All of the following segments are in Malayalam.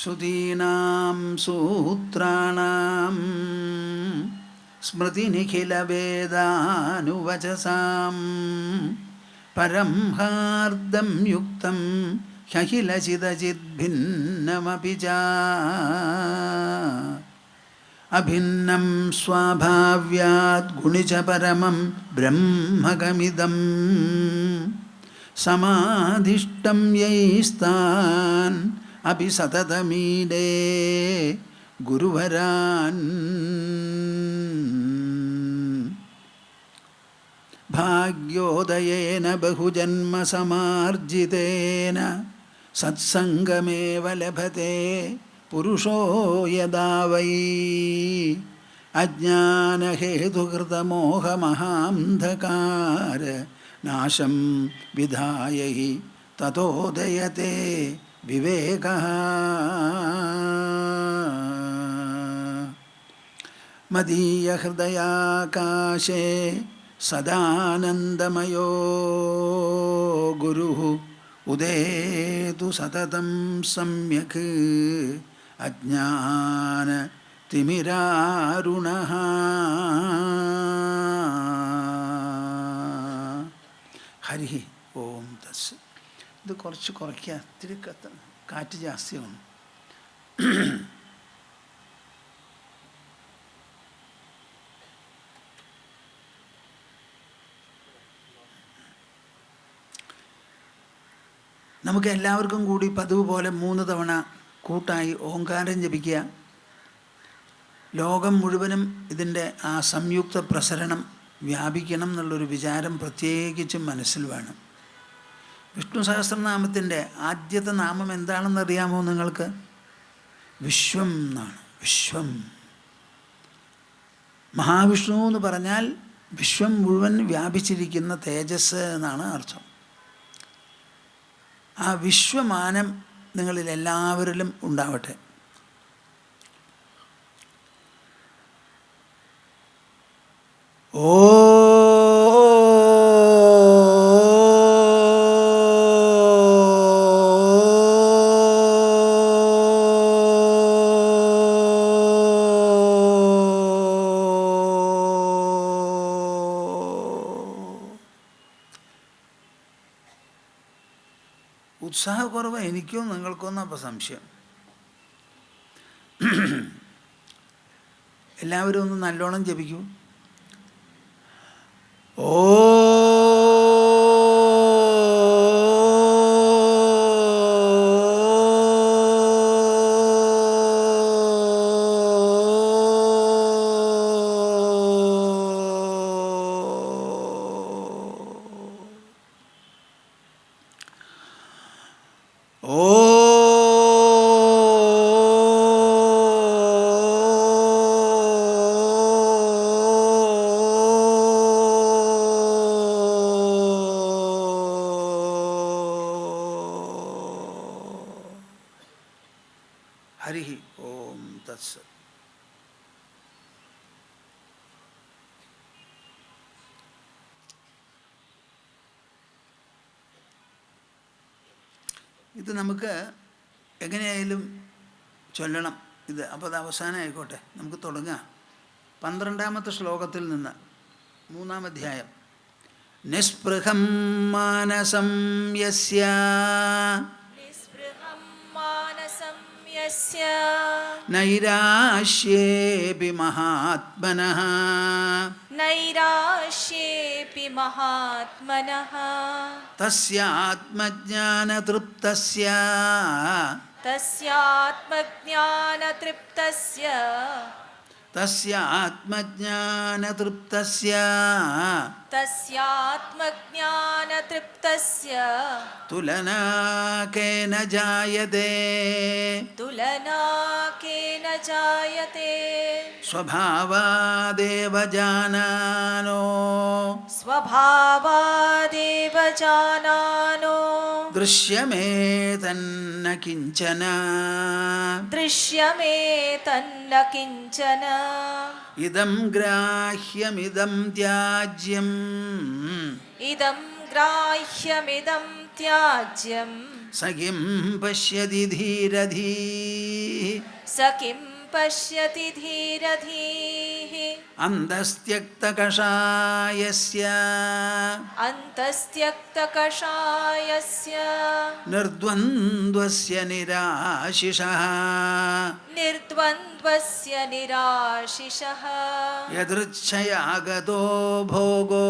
ശ്രുതീനാം സൂത്രാണാം സ്മൃതിനിഖിലവേദാനുവചസാം പരം ഹാർദം യുക്തം ഹ്യഖിലചിദചിദ്ഭിന്നമപി ച അഭിന്നം സ്വാഭാവ്യാത് ഗുണിച പരമം ബ്രഹ്മകമിദം സമാധിഷ്ടം യൈസ്താൻ അപി സതതമീഡേ ഗുരുവരാൻ ഭാഗ്യോദയേന ബഹുജന്മസമാർജിതേന സത്സംഗമേവ ലഭത്തെ പുരുഷോ യദാ വൈ അജ്ഞാനഹേതുകൃതമോഹമഹാന്ധകാര നാശം വിധായ ഹി തതോദയത്തെ വിവേകഃ. മദീയഹൃദയാകാശേ സദാനന്ദമയോ ഗുരുഃ ഉദേതു സതതം സമ്യക് അജ്ഞാനതിമിരാരുണഃ. ഹരി ഓം തസ്. ഇത് കുറച്ച് കുറയ്ക്കുക, ഇത്തിരി കാറ്റ് ജാസ്തിയാണ്. നമുക്ക് എല്ലാവർക്കും കൂടി പതിവ് പോലെ 3 തവണ കൂട്ടായി ഓങ്കാരം ജപിക്കുക. ലോകം മുഴുവനും ഇതിൻ്റെ ആ സംയുക്ത പ്രസരണം വ്യാപിക്കണം എന്നുള്ളൊരു വിചാരം പ്രത്യേകിച്ചും മനസ്സിൽ വേണം. വിഷ്ണു സഹസ്രനാമത്തിൻ്റെ ആദ്യത്തെ നാമം എന്താണെന്നറിയാമോ നിങ്ങൾക്ക്? വിശ്വം എന്നാണ്. വിശ്വം. മഹാവിഷ്ണു എന്ന് പറഞ്ഞാൽ വിശ്വം മുഴുവൻ വ്യാപിച്ചിരിക്കുന്ന തേജസ് എന്നാണ് അർത്ഥം. ആ വിശ്വമാനം നിങ്ങളിൽ എല്ലാവരിലും ഉണ്ടാവട്ടെ. ഓ ഉത്സാഹക്കുറവ് എനിക്കോ നിങ്ങൾക്കോ എന്നപ്പോൾ സംശയം. എല്ലാവരും ഒന്ന് നല്ലോണം ജപിക്കൂ. ഓ ഹരി ഓം തത്സത്. ഇത് നമുക്ക് എങ്ങനെയായാലും ചൊല്ലണം ഇത്. അപ്പോൾ അത് അവസാനം ആയിക്കോട്ടെ, നമുക്ക് തുടങ്ങാം. 12ാമത്തെ ശ്ലോകത്തിൽ നിന്ന് 3-ാം അധ്യായം. നിസ്പൃഹം മാനസം യസ്യ നൈരാശ്യേപി മഹാത്മനഃ തസ്യാത്മജ്ഞാനതൃപ്തസ്യ തുലനാ കേന ജായതേ സ്വഭാവാദേവ ജാനാനോ ദൃശ്യമേ തന്ന കിഞ്ചന ഇദം ഗ്രാഹ്യമിദം ത്യാജ്യം ഗ്രാഹ്യമിദം ത്യാജ്യം സ കിം പശ്യതി ധീരധീ സ കിം പശ്യതി ധീരധീഃ അന്തസ്ത്യക്തകഷായസ്യ അന്തസ്ത്യക്തകഷായസ്യ നിർദ്വന്ദ്വസ്യ നിരാശിഷഃ നിർദ്വന്ദ്വസ്യ നിരാശിഷഃ യദൃച്ഛയാഗതോ ഭോഗോ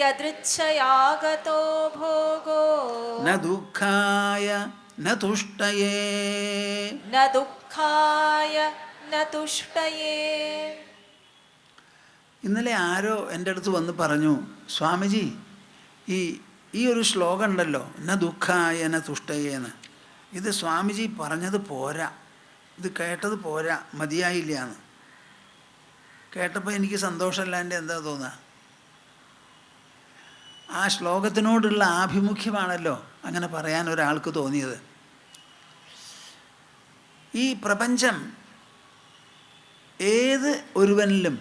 യദൃച്ഛയാഗതോ ഭോഗോ ന ദുഃഖായ ന തുഷ്ടയേ. ന ദുഃഖായ ന തുഷ്ടയേ. ഇന്നലെ ആരോ എൻ്റെ അടുത്ത് വന്ന് പറഞ്ഞു, സ്വാമിജി ഈ ഒരു ശ്ലോകം ഉണ്ടല്ലോ, ന ദുഃഖായ ന തുഷ്ടയേന്ന്, ഇത് സ്വാമിജി പറഞ്ഞത് പോരാ, ഇത് കേട്ടത് പോരാ, മതിയായില്ല എന്ന്. കേട്ടപ്പോൾ എനിക്ക് സന്തോഷമല്ലാണ്ട് എന്താ തോന്നുക? ആ ശ്ലോകത്തിനോടുള്ള ആഭിമുഖ്യമാണല്ലോ അങ്ങനെ പറയാൻ ഒരാൾക്ക് തോന്നിയത്. ഈ പ്രപഞ്ചം ഏത് ഒരുവനിലും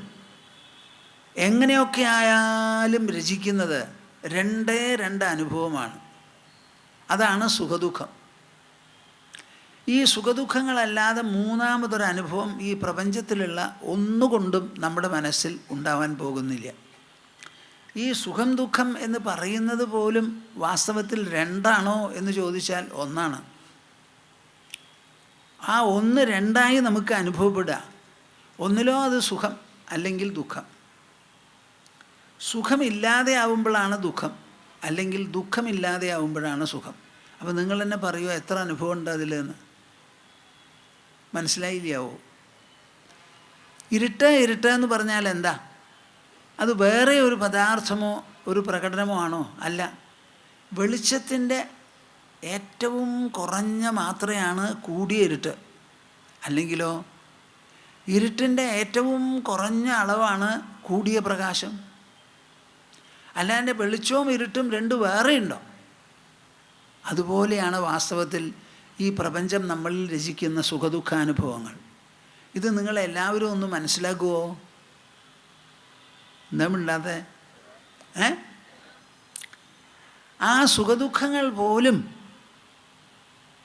എങ്ങനെയൊക്കെ ആയാലും രചിക്കുന്നത് രണ്ടേ രണ്ട് അനുഭവമാണ്. അതാണ് സുഖദുഃഖം. ഈ സുഖദുഃഖങ്ങളല്ലാതെ മൂന്നാമതൊരനുഭവം ഈ പ്രപഞ്ചത്തിലുള്ള ഒന്നുകൊണ്ടും നമ്മുടെ മനസ്സിൽ ഉണ്ടാവാൻ പോകുന്നില്ല. ഈ സുഖം ദുഃഖം എന്ന് പറയുന്നത് പോലും വാസ്തവത്തിൽ രണ്ടാണോ എന്ന് ചോദിച്ചാൽ ഒന്നാണ്. ആ ഒന്ന് രണ്ടായി നമുക്ക് അനുഭവപ്പെടുക. ഒന്നിലോ അത് സുഖം അല്ലെങ്കിൽ ദുഃഖം. സുഖമില്ലാതെ ആവുമ്പോഴാണ് ദുഃഖം, അല്ലെങ്കിൽ ദുഃഖമില്ലാതെ ആവുമ്പോഴാണ് സുഖം. അപ്പോൾ നിങ്ങൾ തന്നെ പറയുമോ എത്ര അനുഭവം ഉണ്ട് അതിലെന്ന്? മനസ്സിലായില്ലാവോ? ഇരുട്ട് എന്ന് പറഞ്ഞാൽ എന്താ? അത് വേറെ ഒരു പദാർത്ഥമോ ഒരു പ്രകടനമോ ആണോ? അല്ല. വെളിച്ചത്തിൻ്റെ ഏറ്റവും കുറഞ്ഞ മാത്രയാണ് കൂടിയ ഇരുട്ട്. അല്ലെങ്കിലോ ഇരുട്ടിൻ്റെ ഏറ്റവും കുറഞ്ഞ അളവാണ് കൂടിയ പ്രകാശം. അല്ലാണ്ട് വെളിച്ചവും ഇരുട്ടും രണ്ട് വേറെ ഉണ്ടോ? അതുപോലെയാണ് വാസ്തവത്തിൽ ഈ പ്രപഞ്ചം നമ്മളിൽ രചിക്കുന്ന സുഖദുഃഖാനുഭവങ്ങൾ. ഇത് നിങ്ങളെല്ലാവരും ഒന്ന് മനസ്സിലാക്കുമോ? എന്താ മിണ്ടാത്തെ? ആ സുഖദുഃഖങ്ങൾ പോലും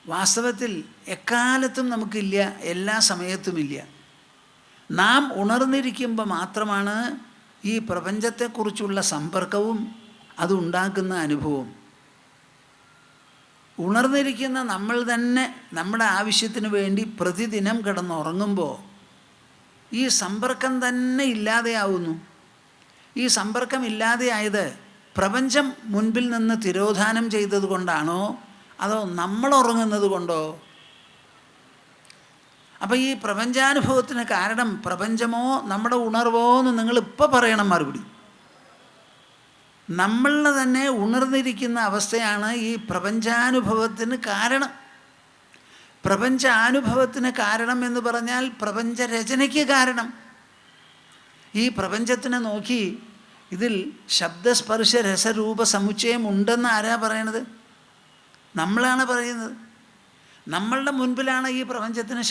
വാസ്തവത്തിൽ എക്കാലത്തും നമുക്കില്ല, എല്ലാ സമയത്തുമില്ല. നാം ഉണർന്നിരിക്കുമ്പോൾ മാത്രമാണ് ഈ പ്രപഞ്ചത്തെക്കുറിച്ചുള്ള സമ്പർക്കവും അതുണ്ടാക്കുന്ന അനുഭവവും. ഉണർന്നിരിക്കുന്ന നമ്മൾ തന്നെ നമ്മുടെ ആവശ്യത്തിന് വേണ്ടി പ്രതിദിനം കിടന്നുറങ്ങുമ്പോൾ ഈ സമ്പർക്കം തന്നെ ഇല്ലാതെയാവുന്നു. ഈ സമ്പർക്കം ഇല്ലാതെയായത് പ്രപഞ്ചം മുൻപിൽ നിന്ന് തിരോധാനം ചെയ്തത് കൊണ്ടാണോ അതോ നമ്മൾ ഉറങ്ങുന്നത് കൊണ്ടോ? അപ്പോൾ ഈ പ്രപഞ്ചാനുഭവത്തിന് കാരണം പ്രപഞ്ചമോ നമ്മുടെ ഉണർവോ എന്ന് നിങ്ങളിപ്പോൾ പറയണം മറുപടി. നമ്മളിൽ തന്നെ ഉണർന്നിരിക്കുന്ന അവസ്ഥയാണ് ഈ പ്രപഞ്ചാനുഭവത്തിന് കാരണം. പ്രപഞ്ചാനുഭവത്തിന് കാരണം എന്ന് പറഞ്ഞാൽ പ്രപഞ്ചരചനയ്ക്ക് കാരണം. ഈ പ്രപഞ്ചത്തിനെ നോക്കി ഇതിൽ ശബ്ദസ്പർശ രസരൂപ സമുച്ചയം ഉണ്ടെന്ന് ആരാ പറയണത്? നമ്മളാണ് പറയുന്നത്. നമ്മളുടെ മുൻപിലാണ് ഈ പ്രപഞ്ചത്തിന്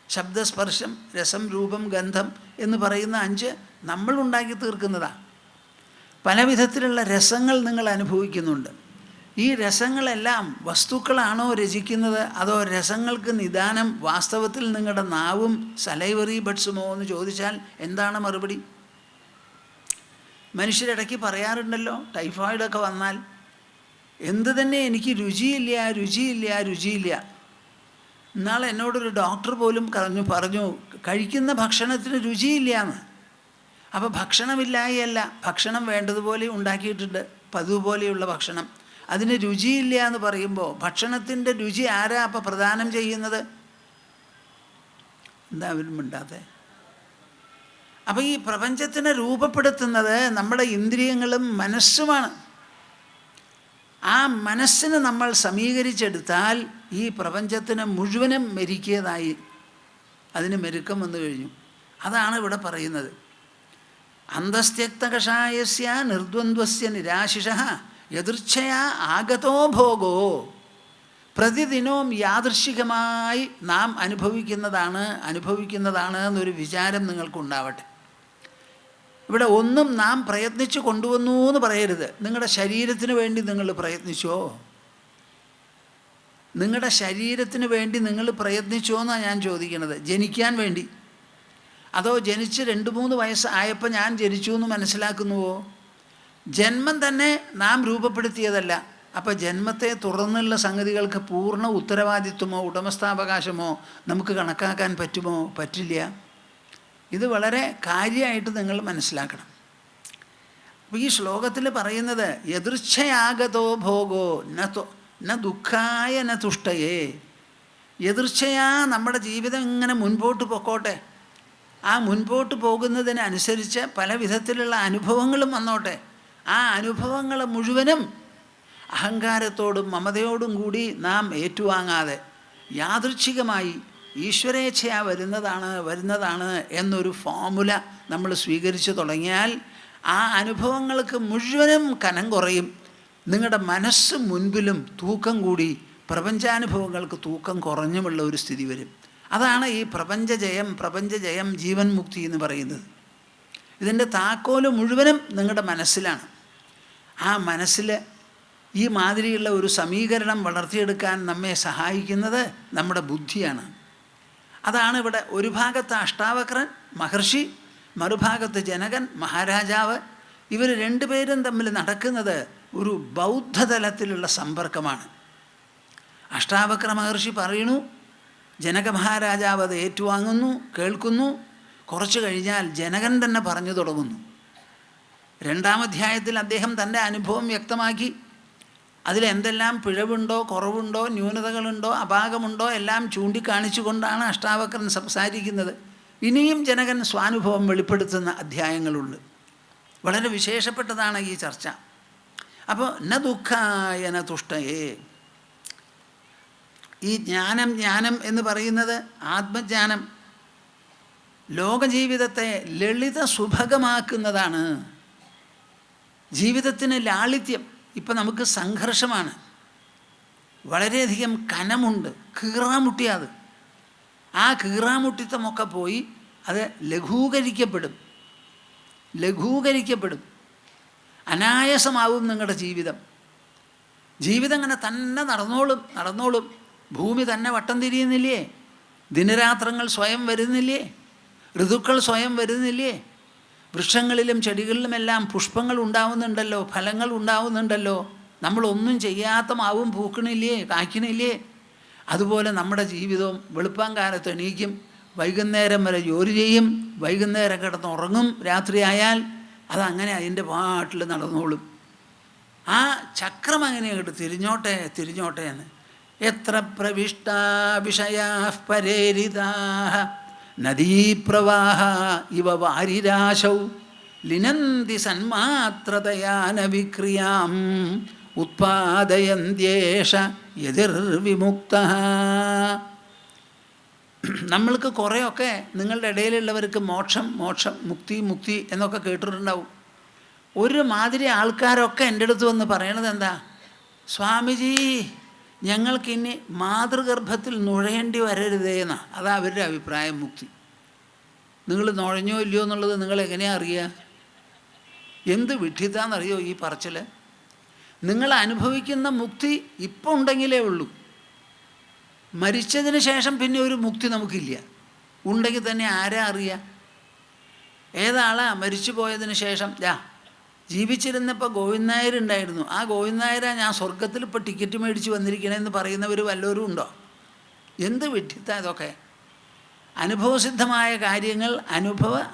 ശബ്ദസ്പർശം രസം രൂപം ഗന്ധം എന്ന് പറയുന്ന 5 നമ്മൾ ഉണ്ടാക്കി തീർക്കുന്നതാണ്. പല വിധത്തിലുള്ള രസങ്ങൾ നിങ്ങൾ അനുഭവിക്കുന്നുണ്ട്. ഈ രസങ്ങളെല്ലാം വസ്തുക്കളാണോ രചിക്കുന്നത് അതോ രസങ്ങൾക്ക് നിദാനം വാസ്തവത്തിൽ നിങ്ങളുടെ നാവും സലൈവറി ബഡ്സുമോ എന്ന് ചോദിച്ചാൽ എന്താണ് മറുപടി? മനുഷ്യരിടയ്ക്ക് പറയാറുണ്ടല്ലോ, ടൈഫോയിഡൊക്കെ വന്നാൽ എന്ത് തന്നെ എനിക്ക് രുചിയില്ല. ഇന്നാൾ എന്നോടൊരു ഡോക്ടർ പോലും പറഞ്ഞു കഴിക്കുന്ന ഭക്ഷണത്തിന് രുചിയില്ല എന്ന്. അപ്പോൾ ഭക്ഷണമില്ലായല്ല, ഭക്ഷണം വേണ്ടതുപോലെ ഉണ്ടാക്കിയിട്ടുണ്ട്, പതിവ് പോലെയുള്ള ഭക്ഷണം. അതിന് രുചിയില്ല എന്ന് പറയുമ്പോൾ ഭക്ഷണത്തിൻ്റെ രുചി ആരാ അപ്പം പ്രദാനം ചെയ്യുന്നത്? എന്താ അവരും മിണ്ടാത്തെ? അപ്പോൾ ഈ പ്രപഞ്ചത്തിനെ രൂപപ്പെടുത്തുന്നത് നമ്മുടെ ഇന്ദ്രിയങ്ങളും മനസ്സുമാണ്. ആ മനസ്സിനെ നമ്മൾ സമീകരിച്ചെടുത്താൽ ഈ പ്രപഞ്ചത്തിന് മുഴുവനും മെരുക്കിയതായി, അതിന് മെരുക്കം വന്നു കഴിഞ്ഞു. അതാണ് ഇവിടെ പറയുന്നത്. അന്തസ്ത്യക്തകഷായസ്യ നിർദ്വന്ദ്വസ്യ നിരാശിഷഃ യദൃച്ഛയാ ആഗതോ ഭോഗോ. പ്രതിദിനവും യാദൃശ്ചികമായി നാം അനുഭവിക്കുന്നതാണ് എന്നൊരു വിചാരം നിങ്ങൾക്കുണ്ടാവട്ടെ. ഇവിടെ ഒന്നും നാം പ്രയത്നിച്ച് കൊണ്ടുവന്നു എന്ന് പറയരുത്. നിങ്ങളുടെ ശരീരത്തിന് വേണ്ടി നിങ്ങൾ പ്രയത്നിച്ചോ? നിങ്ങളുടെ ശരീരത്തിന് വേണ്ടി നിങ്ങൾ പ്രയത്നിച്ചോ എന്നാണ് ഞാൻ ചോദിക്കുന്നത്. ജനിക്കാൻ വേണ്ടി, അതോ ജനിച്ച് 2-3 വയസ്സ് ആയപ്പോൾ ഞാൻ ജനിച്ചു എന്ന് മനസ്സിലാക്കുന്നുവോ? ജന്മം തന്നെ നാം രൂപപ്പെടുത്തിയതല്ല. അപ്പോൾ ജന്മത്തെ തുടർന്നുള്ള സംഗതികൾക്ക് പൂർണ്ണ ഉത്തരവാദിത്വമോ ഉടമസ്ഥാവകാശമോ നമുക്ക് കണക്കാക്കാൻ പറ്റുമോ? പറ്റില്ല. ഇത് വളരെ കാര്യമായിട്ട് നിങ്ങൾ മനസ്സിലാക്കണം. അപ്പോൾ ഈ ശ്ലോകത്തിൽ പറയുന്നത് യദൃച്ഛയാഗതോ ഭോഗോ ന ദുഃഖായ ന തുഷ്ടയേ. യദൃച്ഛയാ നമ്മുടെ ജീവിതം ഇങ്ങനെ മുൻപോട്ട് പൊക്കോട്ടെ. ആ മുൻപോട്ട് പോകുന്നതിനനുസരിച്ച് പല വിധത്തിലുള്ള അനുഭവങ്ങളും വന്നോട്ടെ. ആ അനുഭവങ്ങൾ മുഴുവനും അഹങ്കാരത്തോടും മമതയോടും കൂടി നാം ഏറ്റുവാങ്ങാതെ യാദൃച്ഛികമായി ഈശ്വരേച്ഛയാ വരുന്നതാണ് എന്നൊരു ഫോമുല നമ്മൾ സ്വീകരിച്ചു തുടങ്ങിയാൽ ആ അനുഭവങ്ങൾക്ക് മുഴുവനും കനം കുറയും. നിങ്ങളുടെ മനസ്സ് മുൻപിലും തൂക്കം കൂടി പ്രപഞ്ചാനുഭവങ്ങൾക്ക് തൂക്കം കുറഞ്ഞുമുള്ള ഒരു സ്ഥിതി വരും. അതാണ് ഈ പ്രപഞ്ചജയം ജീവൻ മുക്തി എന്ന് പറയുന്നത്. ഇതിൻ്റെ താക്കോല് മുഴുവനും നിങ്ങളുടെ മനസ്സിലാണ്. ആ മനസ്സിൽ ഈ മാതിരിയുള്ള ഒരു സമീകരണം വളർത്തിയെടുക്കാൻ നമ്മെ സഹായിക്കുന്നത് നമ്മുടെ ബുദ്ധിയാണ്. അതാണ് ഇവിടെ ഒരു ഭാഗത്ത് അഷ്ടാവക്രൻ മഹർഷി, മറുഭാഗത്ത് ജനകൻ മഹാരാജാവ്. ഇവർ രണ്ടുപേരും തമ്മിൽ നടക്കുന്നത് ഒരു ബൗദ്ധതലത്തിലുള്ള സമ്പർക്കമാണ്. അഷ്ടാവക്ര മഹർഷി പറയണു, ജനക മഹാരാജാവ് അത് ഏറ്റുവാങ്ങുന്നു, കേൾക്കുന്നു. കുറച്ച് കഴിഞ്ഞാൽ ജനകൻ തന്നെ പറഞ്ഞു തുടങ്ങുന്നു. 2-ാം അധ്യായത്തിൽ അദ്ദേഹം തൻ്റെ അനുഭവം വ്യക്തമാക്കി. അതിലെന്തെല്ലാം പിഴവുണ്ടോ, കുറവുണ്ടോ, ന്യൂനതകളുണ്ടോ, അപാകമുണ്ടോ എല്ലാം ചൂണ്ടിക്കാണിച്ചു കൊണ്ടാണ് അഷ്ടാവക്രൻ സംസാരിക്കുന്നത്. ഇനിയും ജനകൻ സ്വാനുഭവം വെളിപ്പെടുത്തുന്ന അധ്യായങ്ങളുണ്ട്. വളരെ വിശേഷപ്പെട്ടതാണ് ഈ ചർച്ച. അപ്പോൾ ന ദുഃഖായ ന തുഷ്ടയേ. ഈ ജ്ഞാനം എന്ന് പറയുന്നത് ആത്മജ്ഞാനം ലോകജീവിതത്തെ ലളിത സുഭഗമാക്കുന്നതാണ്. ജീവിതത്തിന് ലാളിത്യം. ഇപ്പം നമുക്ക് സംഘർഷമാണ്, വളരെയധികം കനമുണ്ട്, കീറാമുട്ടിയത്. ആ കീറാമുട്ടിത്തമൊക്കെ പോയി അത് ലഘൂകരിക്കപ്പെടും. അനായാസമാവും നിങ്ങളുടെ ജീവിതം ഇങ്ങനെ തന്നെ നടന്നോളും. ഭൂമി തന്നെ വട്ടം തിരിയുന്നില്ലേ? ദിനരാത്രങ്ങൾ സ്വയം വരുന്നില്ലേ? ഋതുക്കൾ സ്വയം വരുന്നില്ലേ? വൃക്ഷങ്ങളിലും ചെടികളിലുമെല്ലാം പുഷ്പങ്ങൾ ഉണ്ടാവുന്നുണ്ടല്ലോ, ഫലങ്ങൾ ഉണ്ടാവുന്നുണ്ടല്ലോ. നമ്മളൊന്നും ചെയ്യാത്ത മാവും പൂക്കണില്ലേ, കായ്ക്കണില്ലേ? അതുപോലെ നമ്മുടെ ജീവിതവും വെളുപ്പാങ്കാലത്ത് എണീക്കും, വൈകുന്നേരം വരെ ജോലി ചെയ്യും, വൈകുന്നേരം കിടന്നുറങ്ങും, രാത്രിയായാൽ അതങ്ങനെ അതിൻ്റെ പാട്ടിൽ നടന്നോളും. ആ ചക്രം അങ്ങനെ അങ്ങോട്ട് തിരിഞ്ഞോട്ടെ എന്ന്. എത്ര പ്രവിഷ്ടാ വിഷയാ പരേരിതാ നദീപ്രവാഹ ഇവ വാരിരാശൗ ലിനന്തി സന്മാത്രതയാന വിക്രിയാം ഉത്പാദയന്ത്യേഷ യതിർവിമുക്തഃ. നമ്മൾക്ക് കുറേയൊക്കെ നിങ്ങളുടെ ഇടയിലുള്ളവർക്ക് മോക്ഷം മുക്തി എന്നൊക്കെ കേട്ടിട്ടുണ്ടാവും. ഒരു മാതിരി ആൾക്കാരൊക്കെ എൻ്റെ അടുത്ത് വന്ന് പറയണത് എന്താ? സ്വാമിജി, ഞങ്ങൾക്കിനി മാതൃഗർഭത്തിൽ നുഴയേണ്ടി വരരുതേന്നാ. അതാ അവരുടെ അഭിപ്രായം. മുക്തി നിങ്ങൾ നുഴഞ്ഞോ ഇല്ലയോ എന്നുള്ളത് നിങ്ങൾ എങ്ങനെയാണ് അറിയുക? എന്ത് വിഡ്ഢിത്താന്നറിയോ ഈ പറച്ചിൽ? നിങ്ങൾ അനുഭവിക്കുന്ന മുക്തി ഇപ്പോൾ ഉണ്ടെങ്കിലേ ഉള്ളൂ. മരിച്ചതിന് ശേഷം പിന്നെ ഒരു മുക്തി നമുക്കില്ല. ഉണ്ടെങ്കിൽ തന്നെ ആരാ അറിയുക? ഏതാളാ മരിച്ചു പോയതിന് ശേഷം ജീവിച്ചിരുന്നപ്പോൾ ഗോവിന്ദ നായർ ഉണ്ടായിരുന്നു, ആ ഗോവിന്ദ നായരാ ഞാൻ സ്വർഗത്തിൽ ഇപ്പോൾ ടിക്കറ്റ് മേടിച്ച് വന്നിരിക്കണമെന്ന് പറയുന്നവർ വല്ലവരും ഉണ്ടോ? എന്ത് വിഡ്ഢിത്താ ഇതൊക്കെ! അനുഭവസിദ്ധമായ കാര്യങ്ങൾ,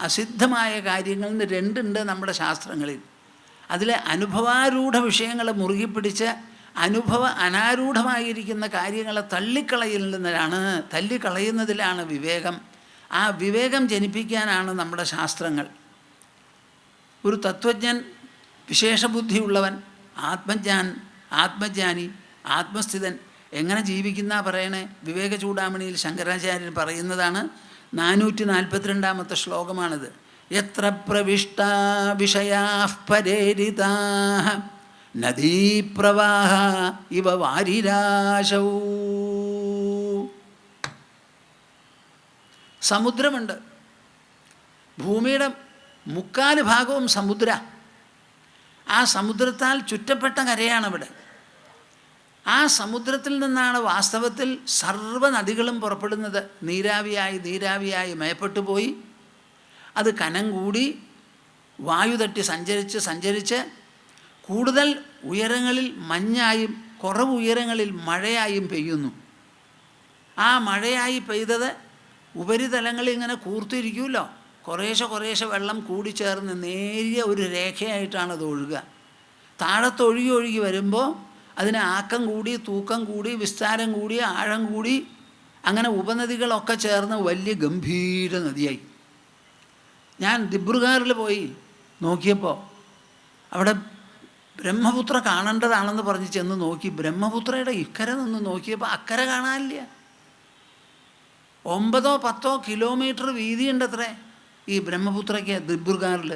അസിദ്ധമായ കാര്യങ്ങൾ എന്ന് രണ്ടുണ്ട് നമ്മുടെ ശാസ്ത്രങ്ങളിൽ. അതിലെ അനുഭവാരൂഢ വിഷയങ്ങളെ മുറുകി പിടിച്ച് അനാരൂഢമായിരിക്കുന്ന കാര്യങ്ങളെ തള്ളിക്കളയുന്നതിലാണ് വിവേകം. ആ വിവേകം ജനിപ്പിക്കാനാണ് നമ്മുടെ ശാസ്ത്രങ്ങൾ. ഒരു തത്വജ്ഞൻ, വിശേഷബുദ്ധിയുള്ളവൻ, ആത്മജ്ഞാനി, ആത്മസ്ഥിതൻ എങ്ങനെ ജീവിക്കുന്ന പറയണേ? വിവേക ചൂടാമണിയിൽ ശങ്കരാചാര്യൻ പറയുന്നതാണ്. 442-ാമത്തെ ശ്ലോകമാണിത്. എത്ര പ്രവിഷ്ടാ വിഷയാ പരേരിതാ നദീപ്രവാഹ ഇവ വാരിരാശൗ. സമുദ്രമുണ്ട്, ഭൂമിയുടെ മുക്കാല് ഭാഗവും സമുദ്ര. ആ സമുദ്രത്താൽ ചുറ്റപ്പെട്ട കരയാണവിടെ. ആ സമുദ്രത്തിൽ നിന്നാണ് വാസ്തവത്തിൽ സർവ്വ നദികളും പുറപ്പെടുന്നത്. നീരാവിയായി നീരാവിയായി മേപ്പെട്ടു പോയി അത് കനം കൂടി വായു തട്ടി സഞ്ചരിച്ച് കൂടുതൽ ഉയരങ്ങളിൽ മഞ്ഞായും കുറവ് ഉയരങ്ങളിൽ മഴയായും പെയ്യുന്നു. ആ മഴയായി പെയ്തത് ഉപരിതലങ്ങളിൽ ഇങ്ങനെ കൂർത്തിരിക്കുമല്ലോ, കുറേശ്ശെ വെള്ളം കൂടിച്ചേർന്ന് നേരിയ ഒരു രേഖയായിട്ടാണ് അത് ഒഴുകുക. താഴത്തൊഴുകി വരുമ്പോൾ അതിന് ആക്കം കൂടി, തൂക്കം കൂടി, വിസ്താരം കൂടി, ആഴം കൂടി, അങ്ങനെ ഉപനദികളൊക്കെ ചേർന്ന് വലിയ ഗംഭീര നദിയായി. ഞാൻ ദിബ്രുഗാറിൽ പോയി നോക്കിയപ്പോൾ അവിടെ ബ്രഹ്മപുത്ര കാണേണ്ടതാണെന്ന് പറഞ്ഞ് ചെന്ന് നോക്കി. ബ്രഹ്മപുത്രയുടെ ഇക്കരെ നിന്ന് നോക്കിയപ്പോൾ അക്കരെ കാണാനില്ല. 9-10 കിലോമീറ്റർ വീതിയുണ്ടത്രേ ഈ ബ്രഹ്മപുത്രയ്ക്ക് ദിബ്രുഗാറിൽ.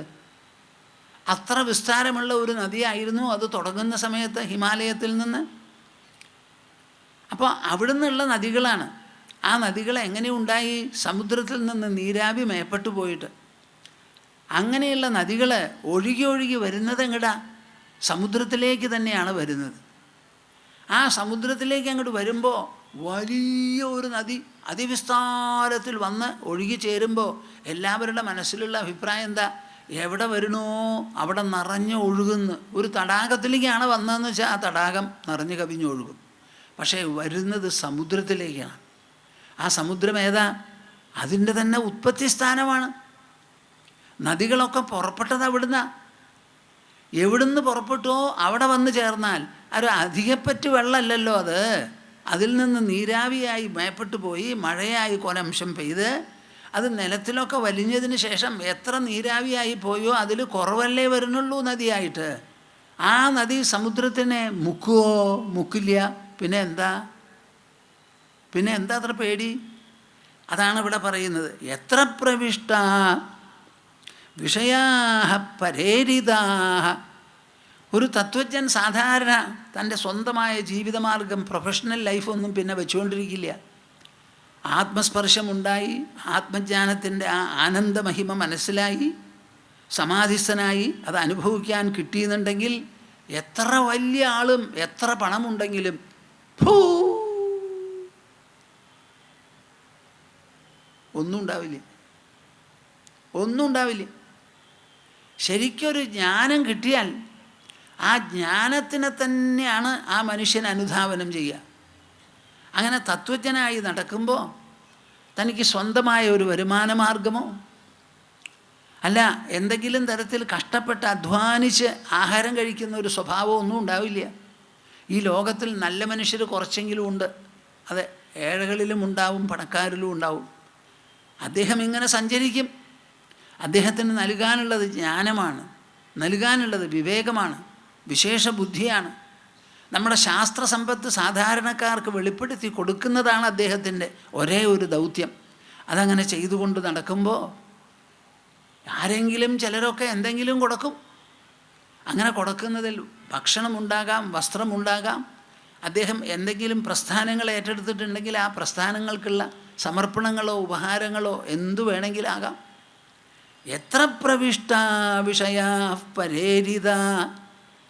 അത്ര വിസ്താരമുള്ള ഒരു നദിയായിരുന്നു അത് തുടങ്ങുന്ന സമയത്ത് ഹിമാലയത്തിൽ നിന്ന്. അപ്പോൾ അവിടെ നിന്നുള്ള നദികളാണ്. ആ നദികൾ എങ്ങനെ ഉണ്ടായി? സമുദ്രത്തിൽ നിന്ന് നീരാവി മേപ്പെട്ടു പോയിട്ട്. അങ്ങനെയുള്ള നദികൾ ഒഴുകി വരുന്നത് എങ്ങടാ? സമുദ്രത്തിലേക്ക് തന്നെയാണ് വരുന്നത്. ആ സമുദ്രത്തിലേക്ക് അങ്ങോട്ട് വരുമ്പോൾ വലിയ ഒരു നദി അതിവിസ്താരത്തിൽ വന്ന് ഒഴുകി ചേരുമ്പോൾ എല്ലാവരുടെ മനസ്സിലുള്ള അഭിപ്രായം എന്താ? എവിടെ വരുന്നോ അവിടെ നിറഞ്ഞ് ഒഴുകുന്നു. ഒരു തടാകത്തിലേക്കാണ് വന്നതെന്ന് വെച്ചാൽ ആ തടാകം നിറഞ്ഞ് കവിഞ്ഞൊഴുകും. പക്ഷേ വരുന്നത് സമുദ്രത്തിലേക്കാണ്. ആ സമുദ്രം ഏതാ? അതിൻ്റെ തന്നെ ഉത്പത്തി സ്ഥാനമാണ്. നദികളൊക്കെ പുറപ്പെട്ടത് അവിടുന്നാണ്. എവിടുന്ന് പുറപ്പെട്ടോ അവിടെ വന്ന് ചേർന്നാൽ ഒരു അധികപ്പറ്റ് വെള്ളമല്ലല്ലോ അത്. അതിൽ നിന്ന് നീരാവിയായി മേപ്പെട്ടു പോയി മഴയായി കൊലംശം പെയ്ത് അത് നിലത്തിലൊക്കെ വലിഞ്ഞതിന് ശേഷം എത്ര നീരാവിയായി പോയോ അതിൽ കുറവല്ലേ വരുന്നുള്ളൂ നദിയായിട്ട്. ആ നദി സമുദ്രത്തിനെ മുക്കുവോ? മുക്കില്ല. പിന്നെ എന്താ അത്ര പേടി? അതാണ് ഇവിടെ പറയുന്നത്. എത്ര പ്രവിഷ്ട വിഷയാഹ പരേരിതാഹ. ഒരു തത്വജ്ഞൻ സാധാരണ തൻ്റെ സ്വന്തമായ ജീവിതമാർഗം, പ്രൊഫഷണൽ ലൈഫൊന്നും പിന്നെ വെച്ചുകൊണ്ടിരിക്കില്ല. ആത്മസ്പർശമുണ്ടായി, ആത്മജ്ഞാനത്തിൻ്റെ ആ ആനന്ദമഹിമ മനസ്സിലായി, സമാധിസ്ഥനായി അത് അനുഭവിക്കാൻ കിട്ടിയെന്നുണ്ടെങ്കിൽ എത്ര വലിയ ആളും എത്ര പണമുണ്ടെങ്കിലും ഒന്നും ഉണ്ടാവില്ല. ശരിക്കൊരു ജ്ഞാനം കിട്ടിയാൽ ആ ജ്ഞാനത്തിനെ തന്നെയാണ് ആ മനുഷ്യൻ അനുധാവനം ചെയ്യുക. അങ്ങനെ തത്വജ്ഞനായി നടക്കുമ്പോൾ തനിക്ക് സ്വന്തമായ ഒരു വരുമാന മാർഗമോ അല്ല എന്തെങ്കിലും തരത്തിൽ കഷ്ടപ്പെട്ട് അധ്വാനിച്ച് ആഹാരം കഴിക്കുന്ന ഒരു സ്വഭാവം ഒന്നും ഉണ്ടാവില്ല. ഈ ലോകത്തിൽ നല്ല മനുഷ്യർ കുറച്ചെങ്കിലും ഉണ്ട്. അതെ, ഏഴകളിലും ഉണ്ടാവും, പണക്കാരിലും ഉണ്ടാവും. അദ്ദേഹം ഇങ്ങനെ സഞ്ചരിക്കും. അദ്ദേഹത്തിന് നൽകാനുള്ളത് ജ്ഞാനമാണ്, നൽകാനുള്ളത് വിവേകമാണ്, വിശേഷ ബുദ്ധിയാണ്. നമ്മുടെ ശാസ്ത്രസമ്പത്ത് സാധാരണക്കാർക്ക് വെളിപ്പെടുത്തി കൊടുക്കുന്നതാണ് അദ്ദേഹത്തിൻ്റെ ഒരേ ഒരു ദൗത്യം. അതങ്ങനെ ചെയ്തുകൊണ്ട് നടക്കുമ്പോൾ ആരെങ്കിലും ചിലരൊക്കെ എന്തെങ്കിലും കൊടുക്കും. അങ്ങനെ കൊടുക്കുന്നതിൽ ഭക്ഷണമുണ്ടാകാം, വസ്ത്രമുണ്ടാകാം. അദ്ദേഹം എന്തെങ്കിലും പ്രസ്ഥാനങ്ങൾ ഏറ്റെടുത്തിട്ടുണ്ടെങ്കിൽ ആ പ്രസ്ഥാനങ്ങൾക്കുള്ള സമർപ്പണങ്ങളോ ഉപഹാരങ്ങളോ എന്തു വേണമെങ്കിലാകാം. എത്ര പ്രവിഷ്ട വിഷയാ പരേരിത.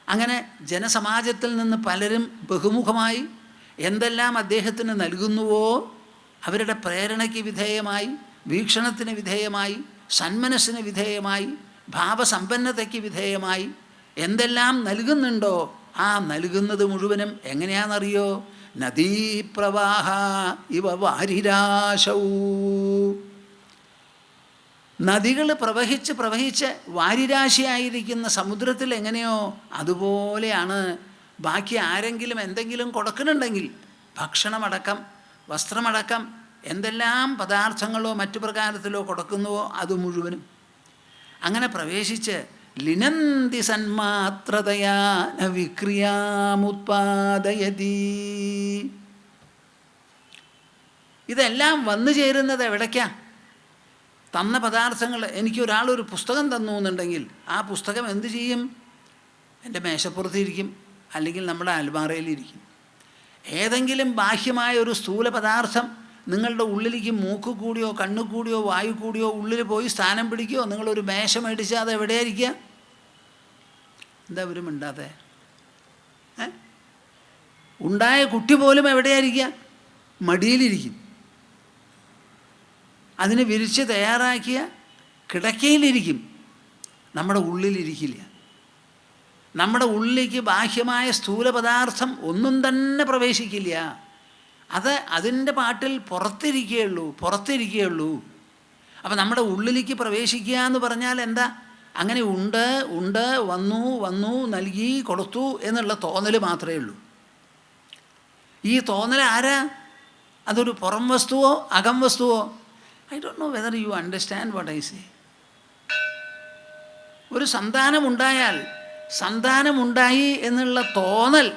അങ്ങനെ ജനസമാജത്തിൽ നിന്ന് പലരും ബഹുമുഖമായി എന്തെല്ലാം അദ്ദേഹത്തിന് നൽകുന്നുവോ അവരുടെ പ്രേരണയ്ക്ക് വിധേയമായി, വീക്ഷണത്തിന് വിധേയമായി, സന്മനസ്സിന് വിധേയമായി, ഭാവസമ്പന്നതയ്ക്ക് വിധേയമായി എന്തെല്ലാം നൽകുന്നുണ്ടോ ആ നൽകുന്നത് മുഴുവനും എങ്ങനെയാണെന്നറിയോ? നദീപ്രവാഹ ഇവ വാരിരാശൗ. നദികൾ പ്രവഹിച്ച് വാരിരാശിയായിരിക്കുന്ന സമുദ്രത്തിൽ എങ്ങനെയോ അതുപോലെയാണ്. ബാക്കി ആരെങ്കിലും എന്തെങ്കിലും കൊടുക്കുന്നുണ്ടെങ്കിൽ ഭക്ഷണമടക്കം വസ്ത്രമടക്കം എന്തെല്ലാം പദാർത്ഥങ്ങളോ മറ്റു പ്രകാരത്തിലോ കൊടുക്കുന്നുവോ അത് മുഴുവനും അങ്ങനെ പ്രവേശിച്ച് ലിനന്തി സന്മാത്രതയാ ന വിക്രിയാമുത്പാദയതി. ഇതെല്ലാം വന്നു ചേരുന്നത് എവിടേക്കാ? തന്ന പദാർത്ഥങ്ങൾ. എനിക്കൊരാളൊരു പുസ്തകം തന്നു എന്നുണ്ടെങ്കിൽ ആ പുസ്തകം എന്തു ചെയ്യും? എൻ്റെ മേശപ്പുറത്തിരിക്കും, അല്ലെങ്കിൽ നമ്മുടെ അൽമാറയിലിരിക്കും. ഏതെങ്കിലും ബാഹ്യമായ ഒരു സ്ഥൂല പദാർത്ഥം നിങ്ങളുടെ ഉള്ളിലേക്ക് മൂക്ക് കൂടിയോ കണ്ണു കൂടിയോ വായു കൂടിയോ ഉള്ളിൽ പോയി സ്ഥാനം പിടിക്കുകയോ നിങ്ങളൊരു മേശ മേടിച്ചാൽ അത് എവിടെയായിരിക്കുക? എന്താ ഇവർ മിണ്ടാതെ? ഉണ്ടായ കുട്ടി പോലും എവിടെയായിരിക്കുക? മടിയിലിരിക്കും. അതിന് വിരിച്ച് തയ്യാറാക്കിയ കിടക്കയിലിരിക്കും, നമ്മുടെ ഉള്ളിലിരിക്കില്ല. നമ്മുടെ ഉള്ളിലേക്ക് ബാഹ്യമായ സ്ഥൂല പദാർത്ഥം ഒന്നും തന്നെ പ്രവേശിക്കില്ല. അത് അതിൻ്റെ പാട്ടിൽ പുറത്തിരിക്കുകയുള്ളൂ. അപ്പം നമ്മുടെ ഉള്ളിലേക്ക് പ്രവേശിക്കുക എന്ന് പറഞ്ഞാൽ എന്താ? അങ്ങനെ ഉണ്ട് വന്നു നൽകി കൊടുത്തു എന്നുള്ള തോന്നൽ മാത്രമേ ഉള്ളൂ. ഈ തോന്നൽ ആരാ? അതൊരു പുറം വസ്തുവോ അകം വസ്തുവോ? I don't know whether you understand what I say. ഒരു സന്താനമുണ്ടായി എന്നുള്ള തോന്നൽ,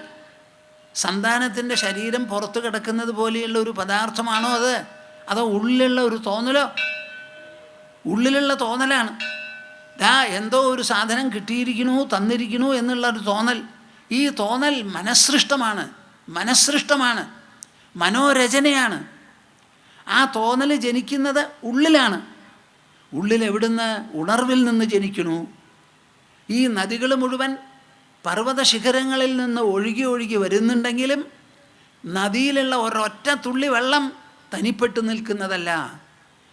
സന്താനത്തിൻ്റെ ശരീരം പുറത്ത് കിടക്കുന്നത് പോലെയുള്ള ഒരു പദാർത്ഥമാണോ അത്? അതോ ഉള്ളിലുള്ള ഒരു തോന്നലോ? ഉള്ളിലുള്ള തോന്നലാണ്. എന്തോ ഒരു സാധനം കിട്ടിയിരിക്കണു, തന്നിരിക്കണു എന്നുള്ള ഒരു തോന്നൽ. ഈ തോന്നൽ മനഃസൃഷ്ടമാണ്, മനോരചനയാണ്. ആ തോന്നൽ ജനിക്കുന്നത് ഉള്ളിലാണ്. ഉള്ളിലെവിടുന്ന്? ഉണർവിൽ നിന്ന് ജനിക്കണു. ഈ നദികൾ മുഴുവൻ പർവ്വത ശിഖരങ്ങളിൽ നിന്ന് ഒഴുകി വരുന്നുണ്ടെങ്കിലും നദിയിലുള്ള ഒരൊറ്റ തുള്ളി വെള്ളം തനിപ്പെട്ട് നിൽക്കുന്നതല്ല.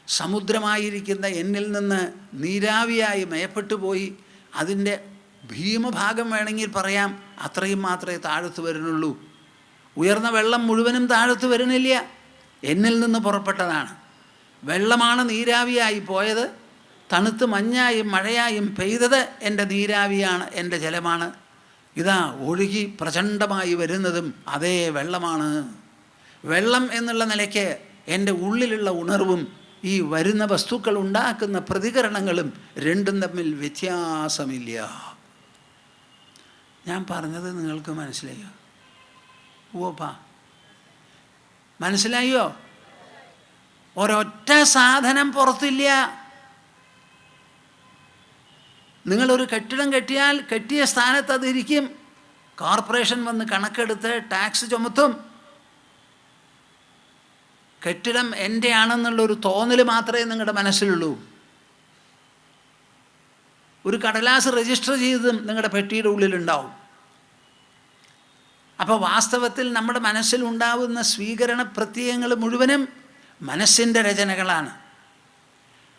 സമുദ്രമായിരിക്കുന്ന എന്നിൽ നിന്ന് നീരാവിയായി മയപ്പെട്ടു പോയി അതിൻ്റെ ഭീമഭാഗം വേണമെങ്കിൽ പറയാം, അത്രയും മാത്രമേ താഴത്ത് വരുന്നുള്ളൂ. ഉയർന്ന വെള്ളം മുഴുവനും താഴത്ത് വരുന്നില്ല, എന്നിൽ നിന്ന് പുറപ്പെട്ടതാണ്. വെള്ളമാണ് നീരാവിയായി പോയത്. തണുത്ത് മഞ്ഞായും മഴയായും പെയ്തത് എൻ്റെ നീരാവിയാണ്, എൻ്റെ ജലമാണ്. ഇതാ ഒഴുകി പ്രചണ്ഡമായി വരുന്നതും അതേ വെള്ളമാണ്. വെള്ളം എന്നുള്ള നിലയ്ക്ക് എൻ്റെ ഉള്ളിലുള്ള ഉണർവും ഈ വരുന്ന വസ്തുക്കൾ ഉണ്ടാക്കുന്ന പ്രതികരണങ്ങളും രണ്ടും തമ്മിൽ വ്യത്യാസമില്ല. ഞാൻ പറഞ്ഞത് നിങ്ങൾക്ക് മനസ്സിലായോ? ഓപ്പാ, മനസ്സിലായോ? ഒരൊറ്റ സാധനം പുറത്തില്ല. നിങ്ങളൊരു കെട്ടിടം കെട്ടിയാൽ കെട്ടിയ സ്ഥാനത്ത് അതിരിക്കും. കോർപ്പറേഷൻ വന്ന് കണക്കെടുത്ത് ടാക്സ് ചുമത്തും. കെട്ടിടം എൻ്റെ ആണെന്നുള്ളൊരു തോന്നൽ മാത്രമേ നിങ്ങളുടെ മനസ്സിലുള്ളൂ. ഒരു കടലാസ് രജിസ്റ്റർ ചെയ്തതും നിങ്ങളുടെ പെട്ടിയുടെ ഉള്ളിലുണ്ടാവും. അപ്പോൾ വാസ്തവത്തിൽ നമ്മുടെ മനസ്സിലുണ്ടാവുന്ന സ്വീകരണ പ്രത്യയങ്ങൾ മുഴുവനും മനസ്സിൻ്റെ രചനകളാണ്.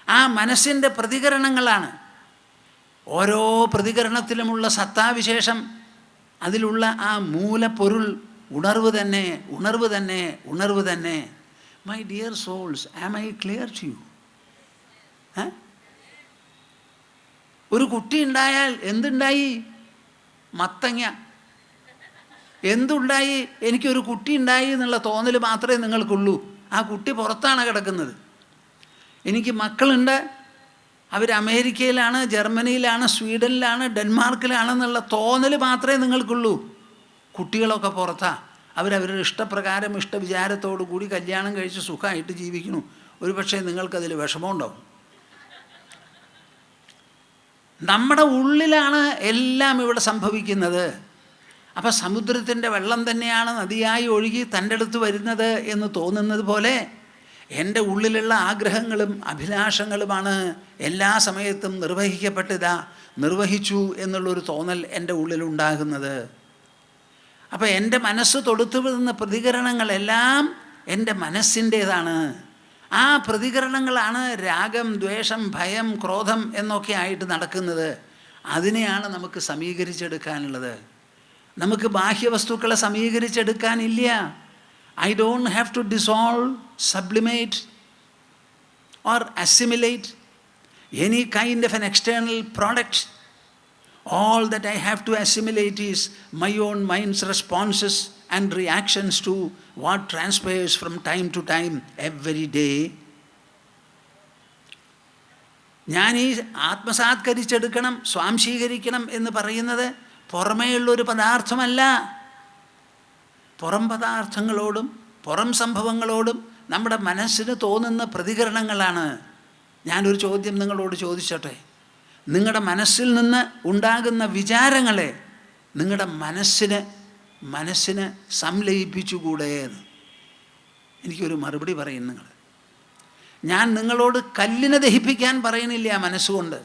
ആ മനസ്സിൻ്റെ പ്രതികരണങ്ങളാണ്. ഓരോ പ്രതികരണത്തിലുമുള്ള സത്താവിശേഷം, അതിലുള്ള ആ മൂലപ്പൊരുൾ ഉണർവ് തന്നെ. My dear souls, am I clear to you? ഒരു കുട്ടി ഉണ്ടായാൽ എന്തുണ്ടായി? മത്തങ്ങ. എന്തുണ്ടായി? എനിക്കൊരു കുട്ടി ഉണ്ടായി എന്നുള്ള തോന്നൽ മാത്രമേ നിങ്ങൾക്കുള്ളൂ. ആ കുട്ടി പുറത്താണ് കിടക്കുന്നത്. എനിക്ക് മക്കളുണ്ട്, അവർ അമേരിക്കയിലാണ്, ജർമ്മനിയിലാണ്, സ്വീഡനിലാണ്, ഡെൻമാർക്കിലാണെന്നുള്ള തോന്നൽ മാത്രമേ നിങ്ങൾക്കുള്ളൂ. കുട്ടികളൊക്കെ പുറത്താണ്. അവരവരുടെ ഇഷ്ടപ്രകാരം ഇഷ്ടവിചാരത്തോടു കൂടി കല്യാണം കഴിച്ച് സുഖമായിട്ട് ജീവിക്കുന്നു. ഒരു പക്ഷേ നിങ്ങൾക്കതിൽ വിഷമമുണ്ടാവും. നമ്മുടെ ഉള്ളിലാണ് എല്ലാം ഇവിടെ സംഭവിക്കുന്നത്. അപ്പം സമുദ്രത്തിൻ്റെ വെള്ളം തന്നെയാണ് നദിയായി ഒഴുകി തൻ്റെ അടുത്ത് വരുന്നത് എന്ന് തോന്നുന്നത് പോലെ എൻ്റെ ഉള്ളിലുള്ള ആഗ്രഹങ്ങളും അഭിലാഷങ്ങളുമാണ് എല്ലാ സമയത്തും നിർവഹിച്ചു എന്നുള്ളൊരു തോന്നൽ എൻ്റെ ഉള്ളിലുണ്ടാകുന്നത്. അപ്പോൾ എൻ്റെ മനസ്സ് തൊടുത്തു വിടുന്ന പ്രതികരണങ്ങളെല്ലാം എൻ്റെ മനസ്സിൻ്റേതാണ്. ആ പ്രതികരണങ്ങളാണ് രാഗം, ദ്വേഷം, ഭയം, ക്രോധം എന്നൊക്കെ ആയിട്ട് നടക്കുന്നത്. അതിനെയാണ് നമുക്ക് സമീകരിച്ചെടുക്കാനുള്ളത്. നമുക്ക് ബാഹ്യവസ്തുക്കളെ സമീകരിച്ചെടുക്കാനില്ല. I don't have to dissolve, sublimate or assimilate any kind of an external product. All that I have to assimilate is my own mind's responses and reactions to what transpires from time to time every day. ഞാൻ ഈ ആത്മസാത്കരിച്ചെടുക്കണം, സ്വാംശീകരിക്കണം എന്ന് പറയുന്നത് പുറമേയുള്ളൊരു പദാർത്ഥമല്ല. പുറം പദാർത്ഥങ്ങളോടും പുറം സംഭവങ്ങളോടും നമ്മുടെ മനസ്സിന് തോന്നുന്ന പ്രതികരണങ്ങളാണ്. ഞാനൊരു ചോദ്യം നിങ്ങളോട് ചോദിച്ചോട്ടെ. നിങ്ങളുടെ മനസ്സിൽ നിന്ന് ഉണ്ടാകുന്ന വിചാരങ്ങളെ നിങ്ങളുടെ മനസ്സിന് സംലയിപ്പിച്ചുകൂടെ? എനിക്കൊരു മറുപടി പറയും നിങ്ങൾ. ഞാൻ നിങ്ങളോട് കല്ലിനെ ദഹിപ്പിക്കാൻ പറയണില്ല മനസ്സുകൊണ്ട്.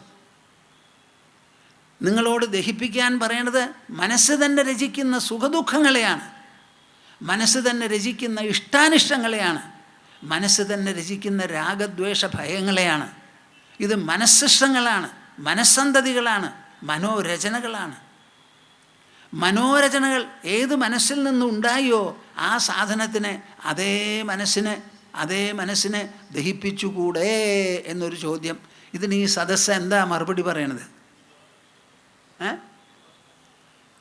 നിങ്ങളോട് ദഹിപ്പിക്കാൻ പറയണത് മനസ്സ് തന്നെ രചിക്കുന്ന സുഖദുഃഖങ്ങളെയാണ്, മനസ്സ് തന്നെ രചിക്കുന്ന ഇഷ്ടാനിഷ്ടങ്ങളെയാണ്, മനസ്സ് തന്നെ രചിക്കുന്ന രാഗദ്വേഷ ഭയങ്ങളെയാണ്. ഇത് മനസ്സിഷ്ടങ്ങളാണ്, മനസ്സന്തതികളാണ്, മനോരചനകളാണ്. മനോരചനകൾ ഏത് മനസ്സിൽ നിന്നുണ്ടായോ ആ സാധനത്തിനെ അതേ മനസ്സിനെ ദഹിപ്പിച്ചുകൂടെ എന്നൊരു ചോദ്യം. ഇതിന് ഈ സദസ്സ് എന്താ മറുപടി പറയണത്?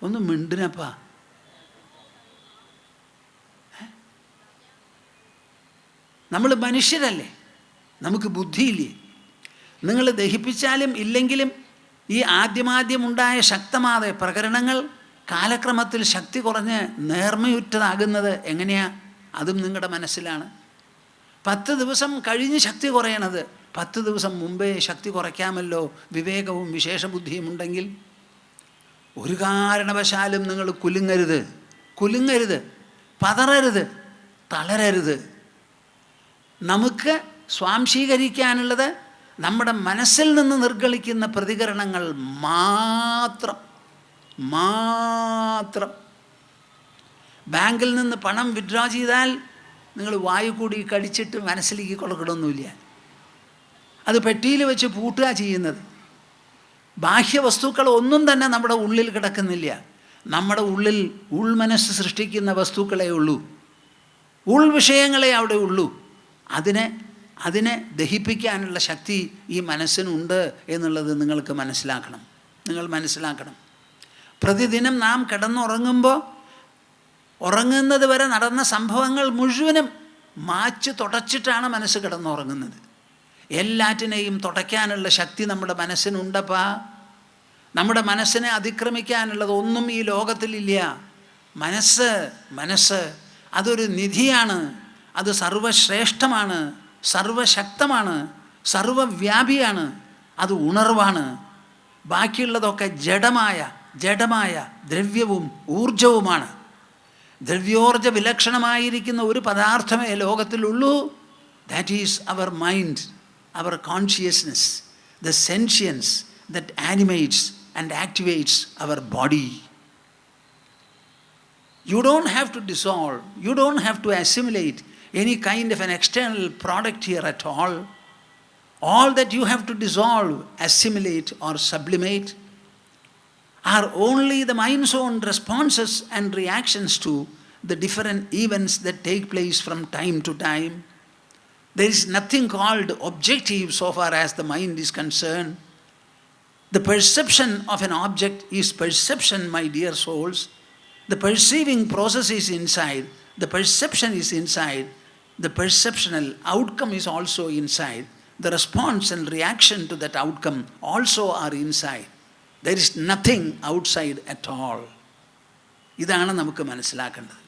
ഒന്ന് മിണ്ടിനപ്പാ. നമ്മൾ മനുഷ്യരല്ലേ, നമുക്ക് ബുദ്ധിയില്ലേ? നിങ്ങൾ ദഹിപ്പിച്ചാലും ഇല്ലെങ്കിലും ഈ ആദ്യമാദ്യമുണ്ടായ ശക്തമായ പ്രകരണങ്ങൾ കാലക്രമത്തിൽ ശക്തി കുറഞ്ഞ് നേർമയുറ്റതാകുന്നത് എങ്ങനെയാ? അതും നിങ്ങളുടെ മനസ്സിലാണ്. 10 ദിവസം കഴിഞ്ഞ് ശക്തി കുറയണത് 10 ദിവസം മുമ്പേ ശക്തി കുറയ്ക്കാമല്ലോ, വിവേകവും വിശേഷബുദ്ധിയും ഉണ്ടെങ്കിൽ. ഒരു കാരണവശാലും നിങ്ങൾ കുലുങ്ങരുത്, പതറരുത്, തളരരുത്. നമുക്ക് സ്വാംശീകരിക്കാനുള്ളത് നമ്മുടെ മനസ്സിൽ നിന്ന് നിർഗളിക്കുന്ന പ്രതികരണങ്ങൾ മാത്രം. ബാങ്കിൽ നിന്ന് പണം വിഡ്രോ ചെയ്താൽ നിങ്ങൾ വായു കൂടി കടിച്ചിട്ട് മനസ്സിലേക്ക് കൊള്ളക്കിടൊന്നുമില്ല. അത് പെട്ടിയിൽ വെച്ച് പൂട്ടുക ചെയ്യുന്നത്. ബാഹ്യവസ്തുക്കൾ ഒന്നും തന്നെ നമ്മുടെ ഉള്ളിൽ കിടക്കുന്നില്ല. നമ്മുടെ ഉള്ളിൽ ഉൾമനസ്സ് സൃഷ്ടിക്കുന്ന വസ്തുക്കളേ ഉള്ളൂ, ഉൾവിഷയങ്ങളെ അവിടെ ഉള്ളൂ. അതിനെ ദഹിപ്പിക്കാനുള്ള ശക്തി ഈ മനസ്സിനുണ്ട് എന്നുള്ളത് നിങ്ങൾ മനസ്സിലാക്കണം. പ്രതിദിനം നാം കിടന്നുറങ്ങുമ്പോൾ ഉറങ്ങുന്നത് വരെ നടന്ന സംഭവങ്ങൾ മുഴുവനും മാച്ച് തുടച്ചിട്ടാണ് മനസ്സ് കിടന്നുറങ്ങുന്നത്. എല്ലാറ്റിനെയും തുടയ്ക്കാനുള്ള ശക്തി നമ്മുടെ മനസ്സിനുണ്ടപ്പാ. നമ്മുടെ മനസ്സിനെ അതിക്രമിക്കാനുള്ളത് ഒന്നും ഈ ലോകത്തിലില്ല. മനസ്സ് അതൊരു നിധിയാണ്, അത് സർവശ്രേഷ്ഠമാണ്, സർവശക്തമാണ്, സർവവ്യാപിയാണ്, അത് ഉണർവാണ്. ബാക്കിയുള്ളതൊക്കെ ജഡമായ ദ്രവ്യവും ഊർജവുമാണ്. ദ്രവ്യോർജ വിലക്ഷണമായിരിക്കുന്ന ഒരു പദാർത്ഥമേ ലോകത്തിലുള്ളൂ. That is our mind, our consciousness, the sentience that animates and activates our body. You don't have to dissolve, you don't have to assimilate any kind of an external product here at all. All that you have to dissolve, assimilate or sublimate are only the mind's own responses and reactions to the different events that take place from time to time. There is nothing called objective so far as the mind is concerned. The perception of an object is perception, my dear souls. The perceiving process is inside, the perception is inside, the perceptional outcome is also inside, the response and reaction to that outcome also are inside. There is nothing outside at all. ഇതാണ് നമുക്ക് മനസ്സിലാക്കേണ്ടത്.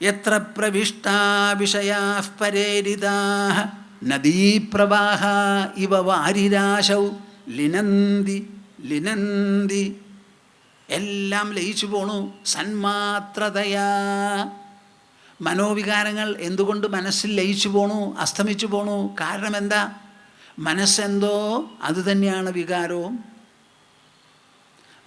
യത്ര പ്രവിഷ്ടാ വിഷയാഃ പരേരിതാഃ നദീപ്രവാഹ ഇവ വാരിരാശൗ ലിനന്തി. എല്ലാം ലയിച്ചു പോണു സന്മാത്രതയാ. മനോവികാരങ്ങൾ എന്തുകൊണ്ട് മനസ്സിൽ ലയിച്ചു പോണു, അസ്തമിച്ചു പോണു? കാരണം എന്താ? മനസ്സെന്തോ അത് തന്നെയാണ് വികാരവും.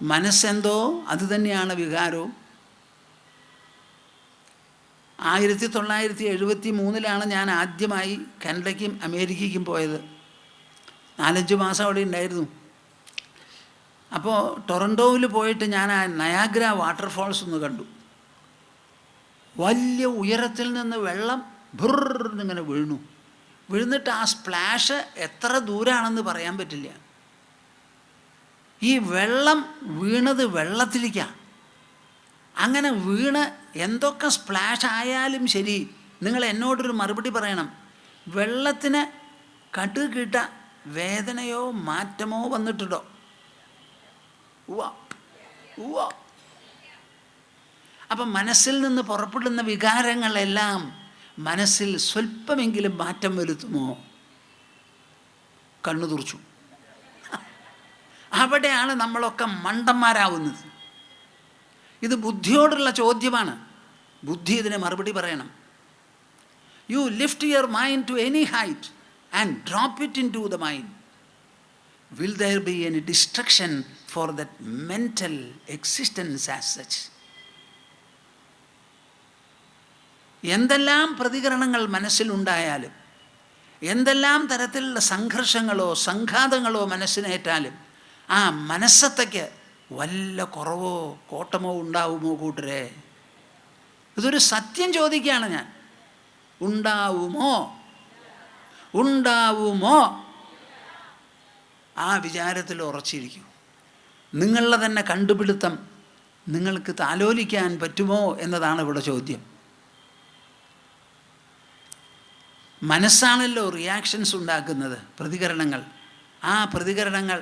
1973 ഞാൻ ആദ്യമായി കാനഡയ്ക്കും അമേരിക്കയ്ക്കും പോയത്. 4-5 മാസം അവിടെ ഉണ്ടായിരുന്നു. അപ്പോൾ ടൊറൻറ്റോയിൽ പോയിട്ട് ഞാൻ ആ നയാഗ്ര വാട്ടർഫാൾസ് ഒന്ന് കണ്ടു. വലിയ ഉയരത്തിൽ നിന്ന് വെള്ളം ഭുർന്നിങ്ങനെ വീഴുന്നിട്ട് ആ സ്പ്ലാഷ് എത്ര ദൂരാണെന്ന് പറയാൻ പറ്റില്ല. ഈ വെള്ളം വീണത് വെള്ളത്തിലേക്കാണ്. അങ്ങനെ വീണ് എന്തൊക്കെ സ്പ്ലാഷ് ആയാലും ശരി, നിങ്ങൾ എന്നോടൊരു മറുപടി പറയണം. വെള്ളത്തിന് കടുകിട്ട വേദനയോ മാറ്റമോ വന്നിട്ടുണ്ടോ? അപ്പം മനസ്സിൽ നിന്ന് പുറപ്പെടുന്ന വികാരങ്ങളെല്ലാം മനസ്സിൽ സ്വല്പമെങ്കിലും മാറ്റം വരുത്തുമോ? കണ്ണു തുറച്ചു. അവിടെയാണ് നമ്മളൊക്കെ മണ്ടന്മാരാവുന്നത്. ഇത് ബുദ്ധിയോടുള്ള ചോദ്യമാണ്. ബുദ്ധി ഇതിന് മറുപടി പറയണം. You lift your mind to any height and drop it into the mind. Will there be any destruction for that mental existence as such? എന്തെല്ലാം പ്രതികരണങ്ങൾ മനസ്സിലുണ്ടായാലും, എന്തെല്ലാം തരത്തിലുള്ള സംഘർഷങ്ങളോ സംഘാതങ്ങളോ മനസ്സിനേറ്റാലും, ആ മനസ്സത്തേക്ക് വല്ല കുറവോ കോട്ടമോ ഉണ്ടാവുമോ കൂട്ടരെ? ഇതൊരു സത്യം ചോദിക്കുകയാണ് ഞാൻ. ഉണ്ടാവുമോ? ഉണ്ടാവുമോ? ആ വിചാരത്തിൽ ഉറച്ചിരിക്കും. നിങ്ങളുടെ തന്നെ കണ്ടുപിടുത്തം നിങ്ങൾക്ക് താലോലിക്കാൻ പറ്റുമോ എന്നതാണ് ഇവിടെ ചോദ്യം. മനസ്സാണല്ലോ റിയാക്ഷൻസ് ഉണ്ടാക്കുന്നത്, പ്രതികരണങ്ങൾ. ആ പ്രതികരണങ്ങൾ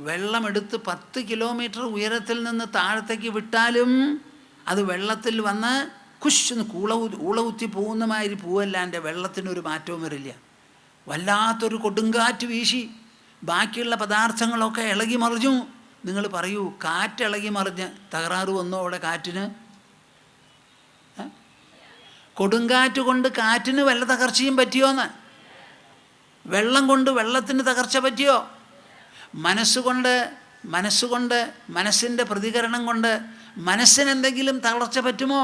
വെള്ളമെടുത്ത് 10 കിലോമീറ്റർ ഉയരത്തിൽ നിന്ന് താഴത്തേക്ക് വിട്ടാലും അത് വെള്ളത്തിൽ വന്ന് കുശ് ഊളകുത്തി പോകുന്ന മാതിരി പോവല്ലാൻ്റെ വെള്ളത്തിനൊരു മാറ്റവും വരില്ല. വല്ലാത്തൊരു കൊടുങ്കാറ്റ് വീശി ബാക്കിയുള്ള പദാർത്ഥങ്ങളൊക്കെ ഇളകി മറിഞ്ഞു. നിങ്ങൾ പറയൂ, കാറ്റിളകി മറിഞ്ഞ് തകരാറ് വന്നോ അവിടെ കാറ്റിന്? കൊടുങ്കാറ്റ് കൊണ്ട് കാറ്റിന് വല്ല തകർച്ചയും പറ്റിയോന്ന്? വെള്ളം കൊണ്ട് വെള്ളത്തിന് തകർച്ച പറ്റിയോ? മനസ്സുകൊണ്ട് മനസ്സിൻ്റെ പ്രതികരണം കൊണ്ട് മനസ്സിനെന്തെങ്കിലും തളർച്ച പറ്റുമോ?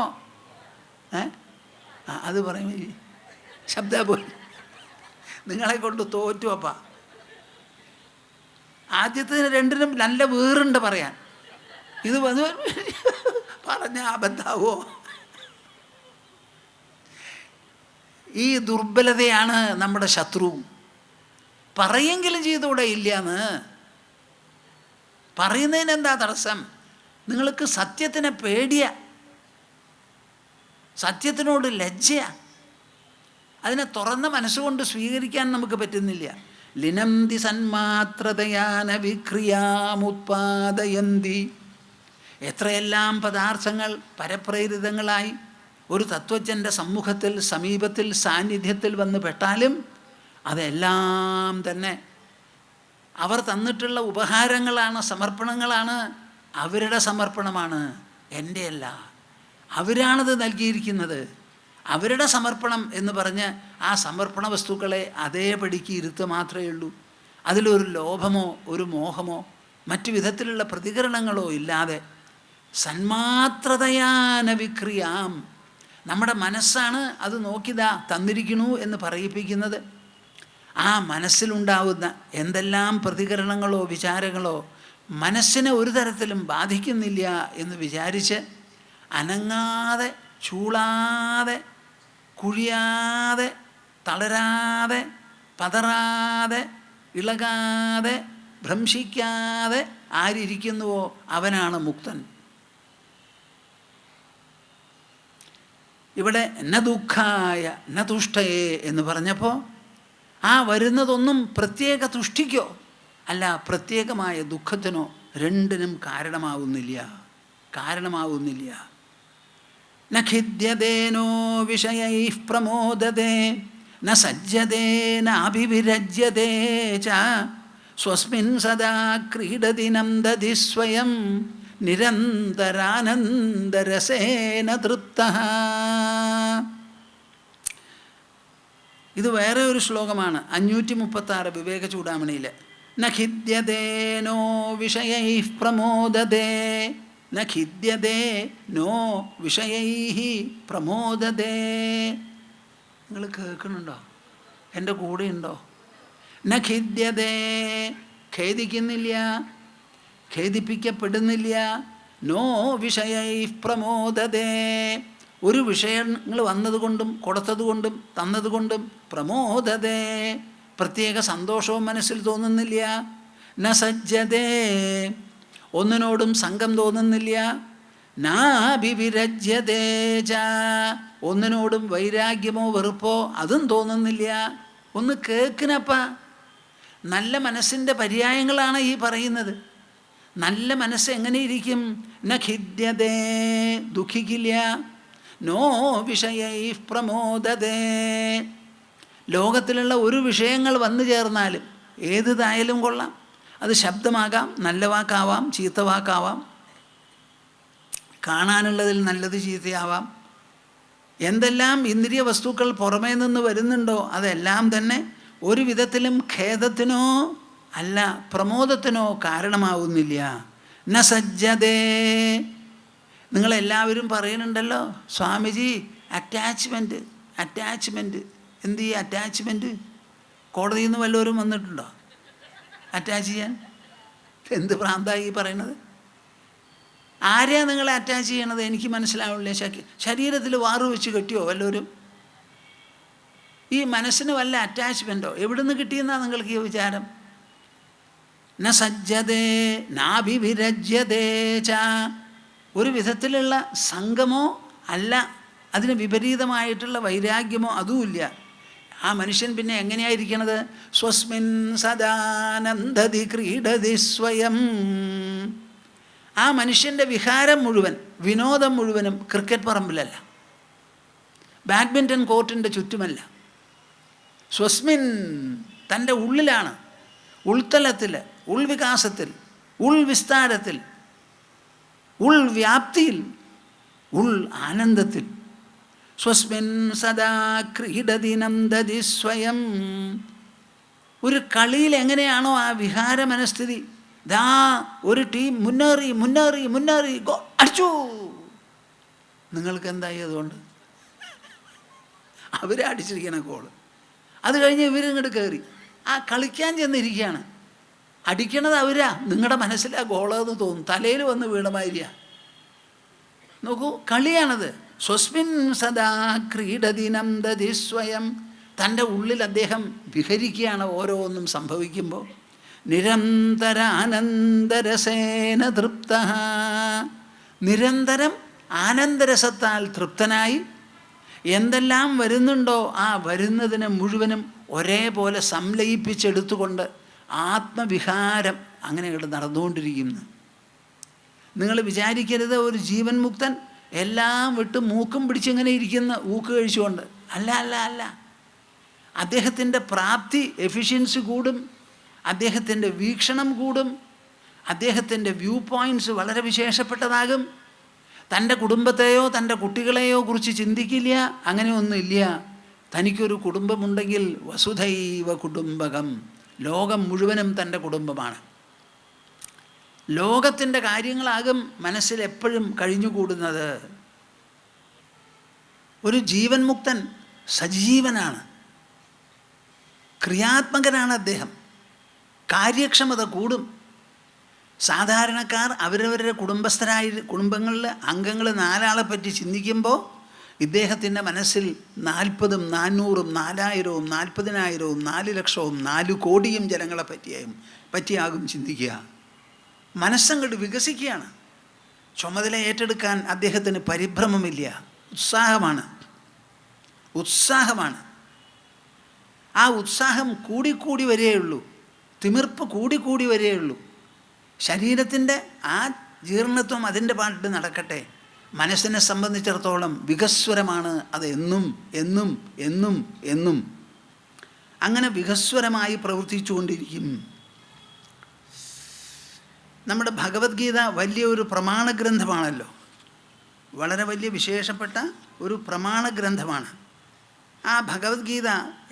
അത് പറയും ശബ്ദ പോയി നിങ്ങളെ കൊണ്ട് തോറ്റു. അപ്പാ ആദ്യത്തിന് രണ്ടിനും നല്ല വേറുണ്ട് പറയാൻ. ഇത് വന്ന് പറഞ്ഞ അബദ്ധാവോ? ഈ ദുർബലതയാണ് നമ്മുടെ ശത്രു. പറയെങ്കിലും ചെയ്തുകൂടെ? ഇല്ലയെന്ന് പറയുന്നതിന് എന്താ തടസ്സം? നിങ്ങൾക്ക് സത്യത്തിനെ പേടിയ, സത്യത്തിനോട് ലജ്ജയ. അതിനെ തുറന്ന മനസ്സുകൊണ്ട് സ്വീകരിക്കാൻ നമുക്ക് പറ്റുന്നില്ല. ലിനന്തി സന്മാത്രതയാന വിക്രിയാമുത്പാദയന്തി. എത്രയെല്ലാം പദാർത്ഥങ്ങൾ പരപ്രേരിതങ്ങളായി ഒരു തത്വജ്ഞൻ്റെ സമ്മുഖത്തിൽ, സമീപത്തിൽ, സാന്നിധ്യത്തിൽ വന്ന് പെട്ടാലും അതെല്ലാം തന്നെ അവർ തന്നിട്ടുള്ള ഉപഹാരങ്ങളാണ്, സമർപ്പണങ്ങളാണ്. അവരുടെ സമർപ്പണമാണ്, എൻ്റെ അല്ല. അവരാണത് നൽകിയിരിക്കുന്നത്. അവരുടെ സമർപ്പണം എന്ന് പറഞ്ഞ് ആ സമർപ്പണ വസ്തുക്കളെ അതേപടിക്ക് ഇരുത്തുക മാത്രമേ ഉള്ളൂ. അതിലൊരു ലോഭമോ ഒരു മോഹമോ മറ്റു വിധത്തിലുള്ള പ്രതികരണങ്ങളോ ഇല്ലാതെ സന്മാത്രതയാന വിക്രിയാം. നമ്മുടെ മനസ്സാണ് അത് നോക്കിതാ തന്നിരിക്കണു എന്ന് പറയിപ്പിക്കുന്നത്. ആ മനസ്സിലുണ്ടാവുന്ന എന്തെല്ലാം പ്രതികരണങ്ങളോ വിചാരങ്ങളോ മനസ്സിനെ ഒരു തരത്തിലും ബാധിക്കുന്നില്ല എന്ന് വിചാരിച്ച് അനങ്ങാതെ, ചൂളാതെ, കുഴിയാതെ, തളരാതെ, പതറാതെ, ഇളകാതെ, ഭ്രംശിക്കാതെ ആരിയ്ക്കുന്നുവോ അവനാണ് മുക്തൻ. ഇവിടെ ന ദുഃഖായ ന തുഷ്ടയേ എന്ന് പറഞ്ഞപ്പോൾ ആ വരുന്നതൊന്നും പ്രത്യേക തുഷ്ടിക്കോ അല്ല പ്രത്യേകമായ ദുഃഖത്തിനോ രണ്ടിനും കാരണമാവുന്നില്ല. ന ഖിദ്യതേനോ വിഷയൈഃ പ്രമോദതേ ന സജ്ജതേ നാഭിവിരജ്യതേ ച സ്വസ്മിൻ സദാ ക്രീഡതി നന്ദതി സ്വയം നിരന്തരാനന്ദരസേന തൃപ്തഃ. ഇത് വേറെ ഒരു ശ്ലോകമാണ്, 536 വിവേക ചൂടാമണിയിൽ. ന ഖിദ്യതേ നോ വിഷയൈഃ പ്രമോദതേ ന ഖിദ്യതേ നോ വിഷയൈഃ പ്രമോദതേ. നിങ്ങൾ കേൾക്കുന്നുണ്ടോ? എൻ്റെ കൂടെ ഉണ്ടോ? ന ഖിദ്യതേ, ഖേദിക്കുന്നില്ല, ഖേദിപ്പിക്കപ്പെടുന്നില്ല. നോ വിഷയൈഃ പ്രമോദതേ, ഒരു വിഷയങ്ങൾ വന്നതുകൊണ്ടും കൊടുത്തതുകൊണ്ടും തന്നതുകൊണ്ടും പ്രമോദതേ, പ്രത്യേക സന്തോഷവും മനസ്സിൽ തോന്നുന്നില്ല. ന സജ്ജതേ, ഒന്നിനോടും സംഘം തോന്നുന്നില്ല. നാഭിവിരജ്യതേ ച, ഒന്നിനോടും വൈരാഗ്യമോ വെറുപ്പോ അതും തോന്നുന്നില്ല. ഒന്ന് കേൾക്കിനപ്പ, നല്ല മനസ്സിൻ്റെ പര്യായങ്ങളാണ് ഈ പറയുന്നത്. നല്ല മനസ്സ് എങ്ങനെ ഇരിക്കും? ന ഖിദ്യതേ, ദുഃഖിക്കില്ല. നോ വിഷയൈഃ പ്രമോദതേ, ലോകത്തിലുള്ള ഒരു വിഷയങ്ങൾ വന്നു ചേർന്നാലും ഏതായാലും കൊള്ളാം. അത് ശബ്ദമാകാം, നല്ല വാക്കാവാം, ചീത്ത വാക്കാവാം, കാണാനുള്ളതിൽ നല്ലത് ചീത്തയാവാം. എന്തെല്ലാം ഇന്ദ്രിയ വസ്തുക്കൾ പുറമേ നിന്ന് വരുന്നുണ്ടോ അതെല്ലാം തന്നെ ഒരു വിധത്തിലും ഖേദത്തിനോ അല്ല പ്രമോദത്തിനോ കാരണമാവുന്നില്ല. ന സജ്ജതേ. നിങ്ങളെല്ലാവരും പറയുന്നുണ്ടല്ലോ സ്വാമിജി അറ്റാച്ച്മെൻറ്റ്. എന്ത് ചെയ്യുക അറ്റാച്ച്മെൻറ്റ്? കോടതിയിൽ നിന്ന് വല്ലവരും വന്നിട്ടുണ്ടോ അറ്റാച്ച് ചെയ്യാൻ? എന്ത് ഭ്രാന്തായി പറയണത്? ആരെയാണ് നിങ്ങളെ അറ്റാച്ച് ചെയ്യണത്? എനിക്ക് മനസ്സിലാവില്ല. ശരീരത്തിൽ വാറു വെച്ച് കെട്ടിയോ വല്ലവരും? ഈ മനസ്സിന് വല്ല അറ്റാച്ച്മെൻറ്റോ എവിടുന്ന് കിട്ടിയെന്നാണ് നിങ്ങൾക്ക് ഈ വിചാരം? ന സജ്ജതേ നാഭിവിരജ്യതേ ച. ഒരു വിധത്തിലുള്ള സംഗമോ അല്ല, അതിന് വിപരീതമായിട്ടുള്ള വൈരാഗ്യമോ അതുമില്ല. ആ മനുഷ്യൻ പിന്നെ എങ്ങനെയായിരിക്കണത്? സ്വസ്മിൻ സദാനന്ദതി ക്രീഡതി സ്വയം. ആ മനുഷ്യൻ്റെ വിഹാരം മുഴുവൻ, വിനോദം മുഴുവനും ക്രിക്കറ്റ് പറമ്പിലല്ല, ബാഡ്മിൻ്റൺ കോർട്ടിൻ്റെ ചുറ്റുമല്ല. സ്വസ്മിൻ തൻ്റെ ഉള്ളിലാണ്, ഉൾത്തലത്തിൽ, ഉൾവികാസത്തിൽ, ഉൾവിസ്താരത്തിൽ, ഉൾവ്യാപ്തിയിൽ, ആനന്ദത്തിൽ. സ്വസ്മിൻ സദാ ക്രീഡതി നന്ദതി സ്വയം. ഒരു കളിയിൽ എങ്ങനെയാണോ ആ വിഹാര മനസ്ഥിതി, ദാ ഒരു ടീം മുന്നേറി ഗോ അടിച്ചു. നിങ്ങൾക്ക് എന്തായി അതുകൊണ്ട്? അവരെ അടിച്ചിരിക്കണ ഗോള്. അത് കഴിഞ്ഞ് ഇവരിങ്ങോട്ട് കയറി ആ കളിക്കാൻ ചെന്നിരിക്കുകയാണ്. അടിക്കണത് അവരാ, നിങ്ങളുടെ മനസ്സിൽ ആ ഗോളെന്ന് തോന്നും, തലയിൽ വന്ന് വീണമാതിരിയാ. നോക്കൂ, കളിയാണത്. സ്വസ്മിൻ സദാ ക്രീഡതി നന്ദതി സ്വയം. തൻ്റെ ഉള്ളിൽ അദ്ദേഹം വിഹരിക്കുകയാണ് ഓരോന്നും സംഭവിക്കുമ്പോൾ. നിരന്തരാനന്ദരസേന തൃപ്ത. നിരന്തരം ആനന്ദരസത്താൽ തൃപ്തനായി എന്തെല്ലാം വരുന്നുണ്ടോ ആ വരുന്നതിനെ മുഴുവനും ഒരേപോലെ സംലയിപ്പിച്ചെടുത്തുകൊണ്ട് ആത്മവിഹാരം അങ്ങനെ ഇവിടെ നടന്നുകൊണ്ടിരിക്കുന്നു. നിങ്ങൾ വിചാരിക്കരുത് ഒരു ജീവൻ മുക്തൻ എല്ലാം വിട്ട് മൂക്കും പിടിച്ചിങ്ങനെ ഇരിക്കുന്ന ഊക്ക് കഴിച്ചുകൊണ്ട്. അല്ല. അദ്ദേഹത്തിൻ്റെ പ്രാപ്തി, എഫിഷ്യൻസി കൂടും, അദ്ദേഹത്തിൻ്റെ വീക്ഷണം കൂടും, അദ്ദേഹത്തിൻ്റെ വ്യൂ പോയിൻറ്റ്സ് വളരെ വിശേഷപ്പെട്ടതാകും. തൻ്റെ കുടുംബത്തെയോ തൻ്റെ കുട്ടികളെയോ കുറിച്ച് ചിന്തിക്കില്ല, അങ്ങനെയൊന്നുമില്ല. തനിക്കൊരു കുടുംബമുണ്ടെങ്കിൽ വസുധൈവ കുടുംബകം, ലോകം മുഴുവനും തൻ്റെ കുടുംബമാണ്. ലോകത്തിൻ്റെ കാര്യങ്ങളാകും മനസ്സിൽ എപ്പോഴും കഴിഞ്ഞുകൂടുന്നത്. ഒരു ജീവൻ മുക്തൻ സജീവനാണ്, ക്രിയാത്മകനാണ് അദ്ദേഹം. കാര്യക്ഷമത കൂടും. സാധാരണക്കാർ അവരവരുടെ കുടുംബങ്ങളിൽ അംഗങ്ങൾ 4 ആളെ പറ്റി ചിന്തിക്കുമ്പോൾ ഇദ്ദേഹത്തിൻ്റെ മനസ്സിൽ 40, 400, 4000, 40,000, 4 ലക്ഷവും 4 കോടിയും ജനങ്ങളെ പറ്റിയാകും ചിന്തിക്കുക. മനസ്സങ്ങോട്ട് വികസിക്കുകയാണ്. ചുമതല ഏറ്റെടുക്കാൻ അദ്ദേഹത്തിന് പരിഭ്രമമില്ല, ഉത്സാഹമാണ്. ആ ഉത്സാഹം കൂടിക്കൂടി വരികയുള്ളൂ, തിമിർപ്പ് കൂടിക്കൂടി വരികയുള്ളൂ. ശരീരത്തിൻ്റെ ആ ജീർണത്വം അതിൻ്റെ പാട്ടിട്ട് നടക്കട്ടെ. മനസ്സിനെ സംബന്ധിച്ചിടത്തോളം വികസ്വരമാണ് അത് എന്നും അങ്ങനെ വികസ്വരമായി പ്രവർത്തിച്ചുകൊണ്ടിരിക്കും. നമ്മുടെ ഭഗവത്ഗീത വലിയൊരു പ്രമാണ ഗ്രന്ഥമാണല്ലോ, വളരെ വലിയ വിശേഷപ്പെട്ട ഒരു പ്രമാണ ഗ്രന്ഥമാണ്. ആ ഭഗവത്ഗീത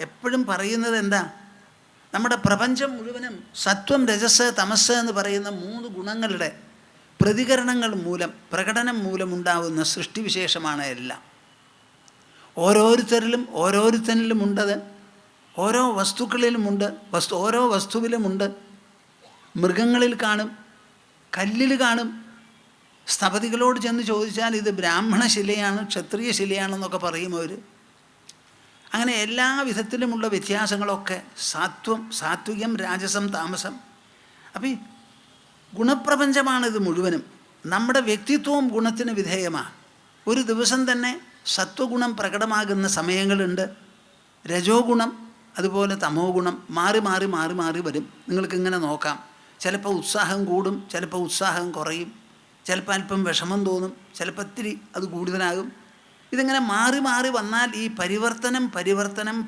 എപ്പോഴും പറയുന്നത് എന്താ? നമ്മുടെ പ്രപഞ്ചം മുഴുവനും സത്വം, രജസ്, തമസ് എന്ന് പറയുന്ന 3 ഗുണങ്ങളുടെ പ്രതികരണങ്ങൾ മൂലം, പ്രകടനം മൂലമുണ്ടാകുന്ന സൃഷ്ടിവിശേഷമാണ് എല്ലാം. ഓരോരുത്തരിലുമുണ്ടത്, ഓരോ വസ്തുക്കളിലുമുണ്ട്, ഓരോ വസ്തുവിലുമുണ്ട്. മൃഗങ്ങളിൽ കാണും, കല്ലിൽ കാണും. സ്ഥപതികളോട് ചെന്ന് ചോദിച്ചാൽ ഇത് ബ്രാഹ്മണ ശിലയാണ്, ക്ഷത്രിയ ശിലയാണെന്നൊക്കെ പറയും അവർ. അങ്ങനെ എല്ലാ വിധത്തിലുമുള്ള വ്യത്യാസങ്ങളൊക്കെ സാത്വികം, രാജസം, താമസം. അപ്പം ഈ ഗുണപ്രപഞ്ചമാണിത് മുഴുവനും. നമ്മുടെ വ്യക്തിത്വവും ഗുണത്തിന് വിധേയമാണ്. ഒരു ദിവസം തന്നെ സത്വഗുണം പ്രകടമാകുന്ന സമയങ്ങളുണ്ട്, രജോ ഗുണം, അതുപോലെ തമോ ഗുണം മാറി വരും. നിങ്ങൾക്കിങ്ങനെ നോക്കാം. ചിലപ്പോൾ ഉത്സാഹം കൂടും, ചിലപ്പോൾ ഉത്സാഹം കുറയും, ചിലപ്പോൾ അല്പം വിഷമം തോന്നും, ചിലപ്പോൾ ഇത്തിരി അത് കൂടുതലാകും. ഇതിങ്ങനെ മാറി വന്നാൽ ഈ പരിവർത്തനം,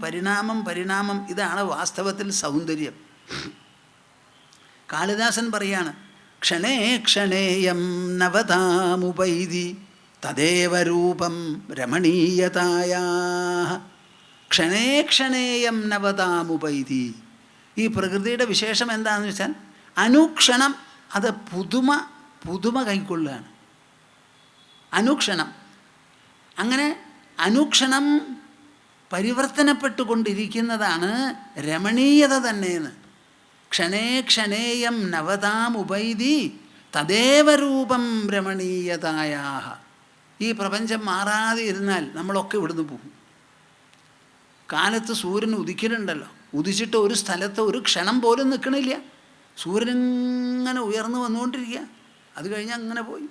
പരിണാമം ഇതാണ് വാസ്തവത്തിൽ സൗന്ദര്യം. കാളിദാസൻ പറയാണ്, ക്ഷണേ ക്ഷണേയം നവതാമുപൈതി തദേവ രൂപം രമണീയതായാ. ക്ഷണേ ക്ഷണേയം നവതാമുപൈതി. ഈ പ്രകൃതിയുടെ വിശേഷം എന്താണെന്ന് വെച്ചാൽ അനുക്ഷണം അത് പുതുമ കൈക്കൊള്ളുകയാണ്. അനുക്ഷണം അങ്ങനെ അനുക്ഷണം പരിവർത്തനപ്പെട്ടുകൊണ്ടിരിക്കുന്നതാണ് രമണീയത തന്നെയെന്ന്. ക്ഷണേ ക്ഷണേയം നവതാം ഉപൈതി തദേവ രൂപം രമണീയതായാ. ഈ പ്രപഞ്ചം മാറാതെ ഇരുന്നാൽ നമ്മളൊക്കെ ഇവിടുന്ന് പോകും. കാലത്ത് സൂര്യൻ ഉദിക്കലുണ്ടല്ലോ, ഉദിച്ചിട്ട് ഒരു സ്ഥലത്ത് ഒരു ക്ഷണം പോലും നിൽക്കണില്ല. സൂര്യനിങ്ങനെ ഉയർന്നു വന്നുകൊണ്ടിരിക്കുക, അത് കഴിഞ്ഞ് അങ്ങനെ പോയി.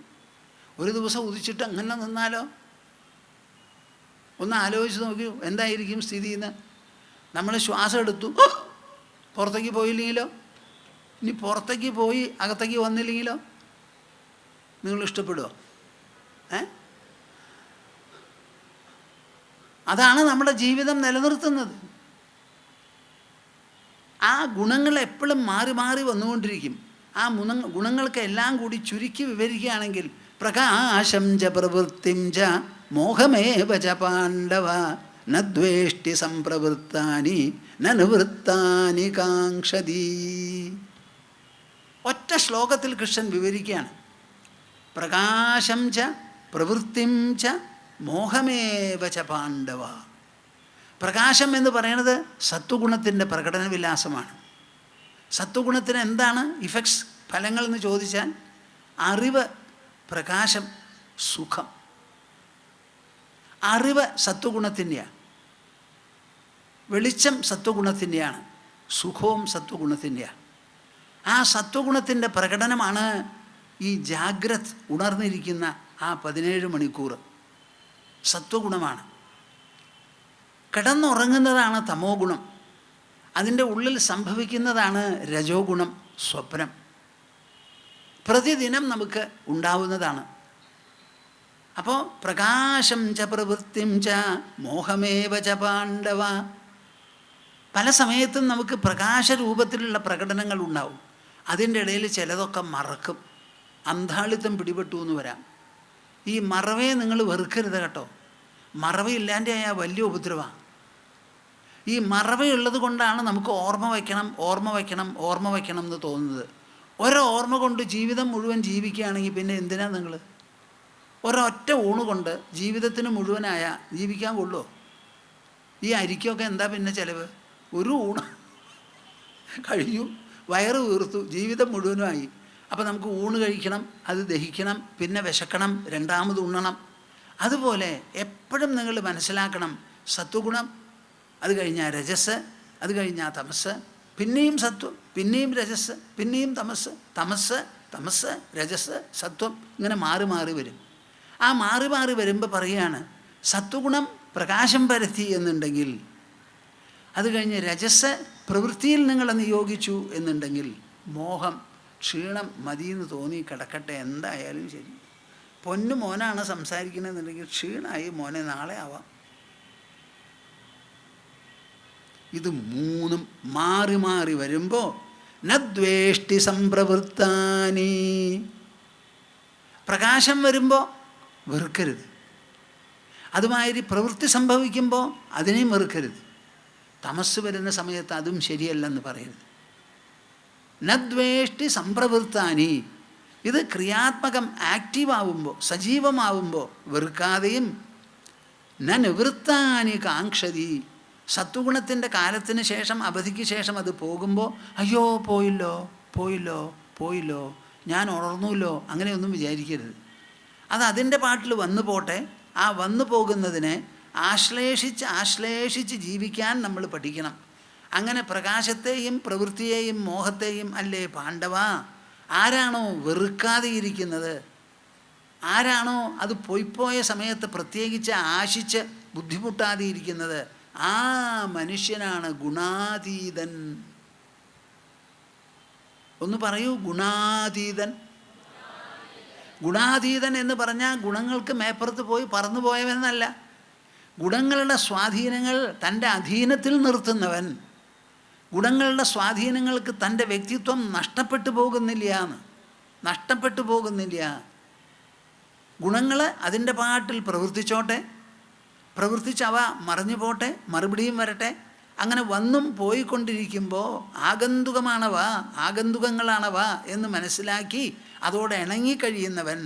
ഒരു ദിവസം ഉദിച്ചിട്ട് അങ്ങനെ നിന്നാലോ? ഒന്ന് ആലോചിച്ച് നോക്കൂ, എന്തായിരിക്കും സ്ഥിതി എന്ന്. നമ്മൾ ശ്വാസം എടുത്തു, പുറത്തേക്ക് പോയില്ലെങ്കിലോ? ഇനി പുറത്തേക്ക് പോയി അകത്തേക്ക് വന്നില്ലെങ്കിലോ? നിങ്ങൾ ഇഷ്ടപ്പെടുമോ? അതാണ് നമ്മുടെ ജീവിതം നിലനിർത്തുന്നത്. ആ ഗുണങ്ങൾ എപ്പോഴും മാറി മാറി വന്നുകൊണ്ടിരിക്കും. ആ ഗുണങ്ങൾക്ക് എല്ലാം കൂടി ചുരുക്കി വിവരിക്കുകയാണെങ്കിൽ പ്രകാശം ച പ്രവൃത്തിം ച മോഹമേവ ച പാണ്ഡവ ന ദ്വേഷ്ടി സംപ്രവൃത്താനി ന നിവൃത്താനി കാംക്ഷതി. ഒറ്റ ശ്ലോകത്തിൽ കൃഷ്ണൻ വിവരിക്കുകയാണ്. പ്രകാശം ച പ്രവൃത്തിം ച മോഹമേവ ച പാണ്ഡവ. പ്രകാശം എന്ന് പറയുന്നത് സത്വഗുണത്തിൻ്റെ പ്രകടന വിലാസമാണ്. സത്വഗുണത്തിന് എന്താണ് ഇഫക്ട്സ്, ഫലങ്ങൾ എന്ന് ചോദിച്ചാൽ അറിവ്, പ്രകാശം, സുഖം. അറിവ് സത്വഗുണത്തിൻ്റെയാണ്, വെളിച്ചം സത്വഗുണത്തിൻ്റെയാണ്, സുഖവും സത്വഗുണത്തിൻ്റെയാണ്. ആ സത്വഗുണത്തിൻ്റെ പ്രകടനമാണ് ഈ ജാഗ്രത് ഉണർന്നിരിക്കുന്ന ആ 17 മണിക്കൂർ. സത്വഗുണമാണ്. കിടന്നുറങ്ങുന്നതാണ് തമോ ഗുണം. അതിൻ്റെ ഉള്ളിൽ സംഭവിക്കുന്നതാണ് രജോ ഗുണം, സ്വപ്നം. പ്രതിദിനം നമുക്ക് ഉണ്ടാവുന്നതാണ്. അപ്പോൾ പ്രകാശം ച പ്രവൃത്തിം ച മോഹമേവ ച പാണ്ഡവ. പല സമയത്തും നമുക്ക് പ്രകാശരൂപത്തിലുള്ള പ്രകടനങ്ങൾ ഉണ്ടാവും. അതിൻ്റെ ഇടയിൽ ചിലതൊക്കെ മറക്കും. അന്ധാളിത്തം പിടിപെട്ടു എന്ന് വരാം. ഈ മറവയെ നിങ്ങൾ വെറുക്കരുത് കേട്ടോ. മറവയില്ലാൻ്റെ ആയാൽ വലിയ ഉപദ്രവമാണ്. ഈ മറവയുള്ളത് കൊണ്ടാണ് നമുക്ക് ഓർമ്മ വയ്ക്കണം എന്ന് തോന്നുന്നത്. ഓർമ്മ കൊണ്ട് ജീവിതം മുഴുവൻ ജീവിക്കുകയാണെങ്കിൽ പിന്നെ എന്തിനാ നിങ്ങൾ? ഒരൊറ്റ ഊണ് കൊണ്ട് ജീവിതത്തിന് മുഴുവനായ ജീവിക്കാൻ കൊള്ളുമോ? ഈ അരിക്കൊക്കെ എന്താ പിന്നെ ചിലവ്? ഒരു ഊണ് കഴിഞ്ഞു, വയറ് വീർത്തു, ജീവിതം മുഴുവനുമായി. അപ്പോൾ നമുക്ക് ഊണ് കഴിക്കണം, അത് ദഹിക്കണം, പിന്നെ വിശക്കണം, രണ്ടാമത് ഉണ്ണണം. അതുപോലെ എപ്പോഴും നിങ്ങൾ മനസ്സിലാക്കണം, സത്വഗുണം, അത് കഴിഞ്ഞാൽ രജസ്, അത് കഴിഞ്ഞാൽ തമസ്, പിന്നെയും സത്വം, പിന്നെയും രജസ്, പിന്നെയും തമസ്, തമസ് രജസ് സത്വം, ഇങ്ങനെ മാറി മാറി വരും. ആ മാറി മാറി വരുമ്പോൾ പറയുകയാണ്, സത്വഗുണം പ്രകാശം പരത്തി എന്നുണ്ടെങ്കിൽ, അത് കഴിഞ്ഞ് രജസ് പ്രവൃത്തിയിൽ നിങ്ങൾ നിയോഗിച്ചു എന്നുണ്ടെങ്കിൽ, മോഹം, ക്ഷീണം, മതിയെന്ന് തോന്നി കിടക്കട്ടെ, എന്തായാലും ശരി. പൊന്നു മോനാണ് സംസാരിക്കണമെന്നുണ്ടെങ്കിൽ ക്ഷീണമായി മോനെ, നാളെ ആവാം. ഇത് മൂന്നും മാറി മാറി വരുമ്പോൾ നദ്വേഷ്ടി സംപ്രവൃത്താനി. പ്രകാശം വരുമ്പോൾ വെറുക്കരുത്. അതുമാതിരി പ്രവൃത്തി സംഭവിക്കുമ്പോൾ അതിനെയും വെറുക്കരുത്. തമസ് വരുന്ന സമയത്ത് അതും ശരിയല്ലെന്ന് പറയരുത്. നദ്വേഷ്ടി സംപ്രവൃത്താനി. ഇത് ക്രിയാത്മകം, ആക്റ്റീവാവുമ്പോൾ, സജീവമാവുമ്പോൾ വെറുക്കാതെയും ന നിവൃത്താനി കാംക്ഷതി. സത്വഗുണത്തിൻ്റെ കാലത്തിന് ശേഷം, അവധിക്ക് ശേഷം അത് പോകുമ്പോൾ അയ്യോ പോയില്ലോ ഞാൻ ഉണർന്നല്ലോ, അങ്ങനെയൊന്നും വിചാരിക്കരുത്. അത് അതിൻ്റെ പാട്ടിൽ വന്നു പോട്ടെ. ആ വന്നു പോകുന്നതിനെ ആശ്ലേഷിച്ച് ജീവിക്കാൻ നമ്മൾ പഠിക്കണം. അങ്ങനെ പ്രകാശത്തെയും പ്രവൃത്തിയെയും മോഹത്തെയും അല്ലേ പാണ്ഡവ, ആരാണോ വെറുക്കാതെ ഇരിക്കുന്നത്, ആരാണോ അത് പോയിപ്പോയ സമയത്ത് പ്രത്യേകിച്ച് ആശിച്ച് ബുദ്ധിമുട്ടാതെ ഇരിക്കുന്നത്, ആ മനുഷ്യനാണ് ഗുണാതീതൻ. ഒന്ന് പറയൂ, ഗുണാതീതൻ. ഗുണാതീതൻ എന്ന് പറഞ്ഞാൽ ഗുണങ്ങൾക്ക് മേപ്പുറത്ത് പോയി പറന്നു പോയവനല്ല. ഗുണങ്ങളുടെ സ്വാധീനങ്ങൾ തൻ്റെ അധീനത്തിൽ നിർത്തുന്നവൻ. ഗുണങ്ങളുടെ സ്വാധീനങ്ങൾക്ക് തൻ്റെ വ്യക്തിത്വം നഷ്ടപ്പെട്ടു പോകുന്നില്ല എന്ന്. നഷ്ടപ്പെട്ടു പോകുന്നില്ല. ഗുണങ്ങൾ അതിൻ്റെ പാട്ടിൽ പ്രവർത്തിച്ചോട്ടെ, പ്രവർത്തിച്ചവ മറഞ്ഞു പോട്ടെ, മറുപടിയും വരട്ടെ. അങ്ങനെ വന്നും പോയിക്കൊണ്ടിരിക്കുമ്പോൾ ആഗന്തുകമാണവ, ആഗന്തുകങ്ങളാണവ എന്ന് മനസ്സിലാക്കി അതോടെ ഇണങ്ങിക്കഴിയുന്നവൻ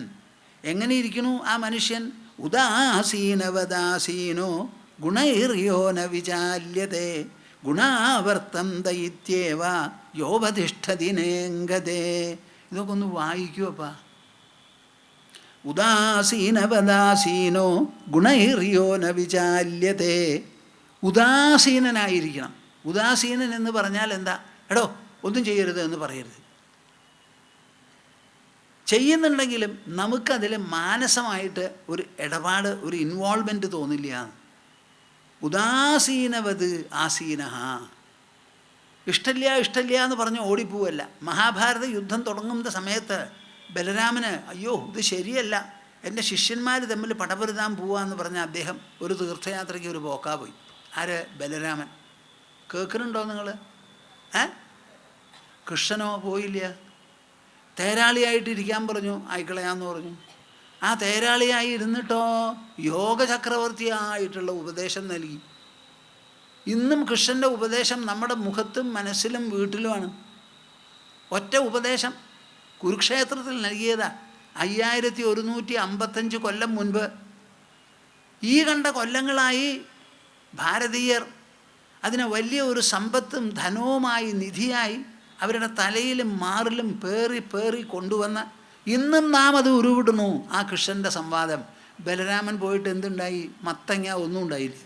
എങ്ങനെ ഇരിക്കുന്നു ആ മനുഷ്യൻ? ഉദാസീനവദാസീനോ ഗുണൈര്യോ ന വിചാല്യതേ ഗുണാവർത്തന്ത ഇത്യേവ യോപതിഷ്ഠതി നേംഗതേ. ഇതൊക്കെ ഒന്ന് വായിക്കുവപ്പാ. ഉദാസീനവദാസീനോ ഗുണൈര്യോ ന വിചാല്യതേ. ഉദാസീനനായിരിക്കണം. ഉദാസീനൻ എന്ന് പറഞ്ഞാൽ എന്താ? എടോ ഒന്നും ചെയ്യരുത് എന്ന് പറയരുത്. ചെയ്യുന്നുണ്ടെങ്കിലും നമുക്കതിൽ മാനസമായിട്ട് ഒരു ഇടപാട്, ഒരു ഇൻവോൾവ്മെൻറ്റ് തോന്നില്ല. ഉദാസീനവത് ആസീനഹ. ഇഷ്ടമില്ല എന്ന് പറഞ്ഞ് ഓടിപ്പോവല്ല. മഹാഭാരത യുദ്ധം തുടങ്ങുന്ന സമയത്ത് ബലരാമന് അയ്യോ ഇത് ശരിയല്ല, എൻ്റെ ശിഷ്യന്മാർ തമ്മിൽ പടപൊരുതാൻ പോവാന്ന് പറഞ്ഞ അദ്ദേഹം ഒരു തീർത്ഥയാത്രയ്ക്ക് ഒരു പോക്കാ പോയി. ആര്? ബലരാമൻ. കേൾക്കുന്നുണ്ടോ നിങ്ങൾ? കൃഷ്ണനോ പോയില്ല. തേരാളിയായിട്ട് ഇരിക്കാൻ പറഞ്ഞു, ആയിക്കളയാന്ന് പറഞ്ഞു. ആ തേരാളിയായി ഇരുന്നിട്ടോ യോഗ ചക്രവർത്തിയായിട്ടുള്ള ഉപദേശം നൽകി. ഇന്നും കൃഷ്ണൻ്റെ ഉപദേശം നമ്മുടെ മുഖത്തും മനസ്സിലും വീട്ടിലുമാണ്. ഒറ്റ ഉപദേശം കുരുക്ഷേത്രത്തിൽ നൽകിയതാ 5155 കൊല്ലം മുൻപ്. ഈ കണ്ട കൊല്ലങ്ങളായി ഭാരതീയർ അതിനെ വലിയ ഒരു സമ്പത്തും ധനവുമായി, നിധിയായി അവരുടെ തലയിലും മാറിലും പേറി പേറി കൊണ്ടുവന്ന ഇന്നും നാം അത് ഉരുവിടുന്നു. ആ കൃഷ്ണൻ്റെ സംവാദം. ബലരാമൻ പോയിട്ട് എന്തുണ്ടായി? മത്തങ്ങ ഒന്നും ഉണ്ടായില്ല.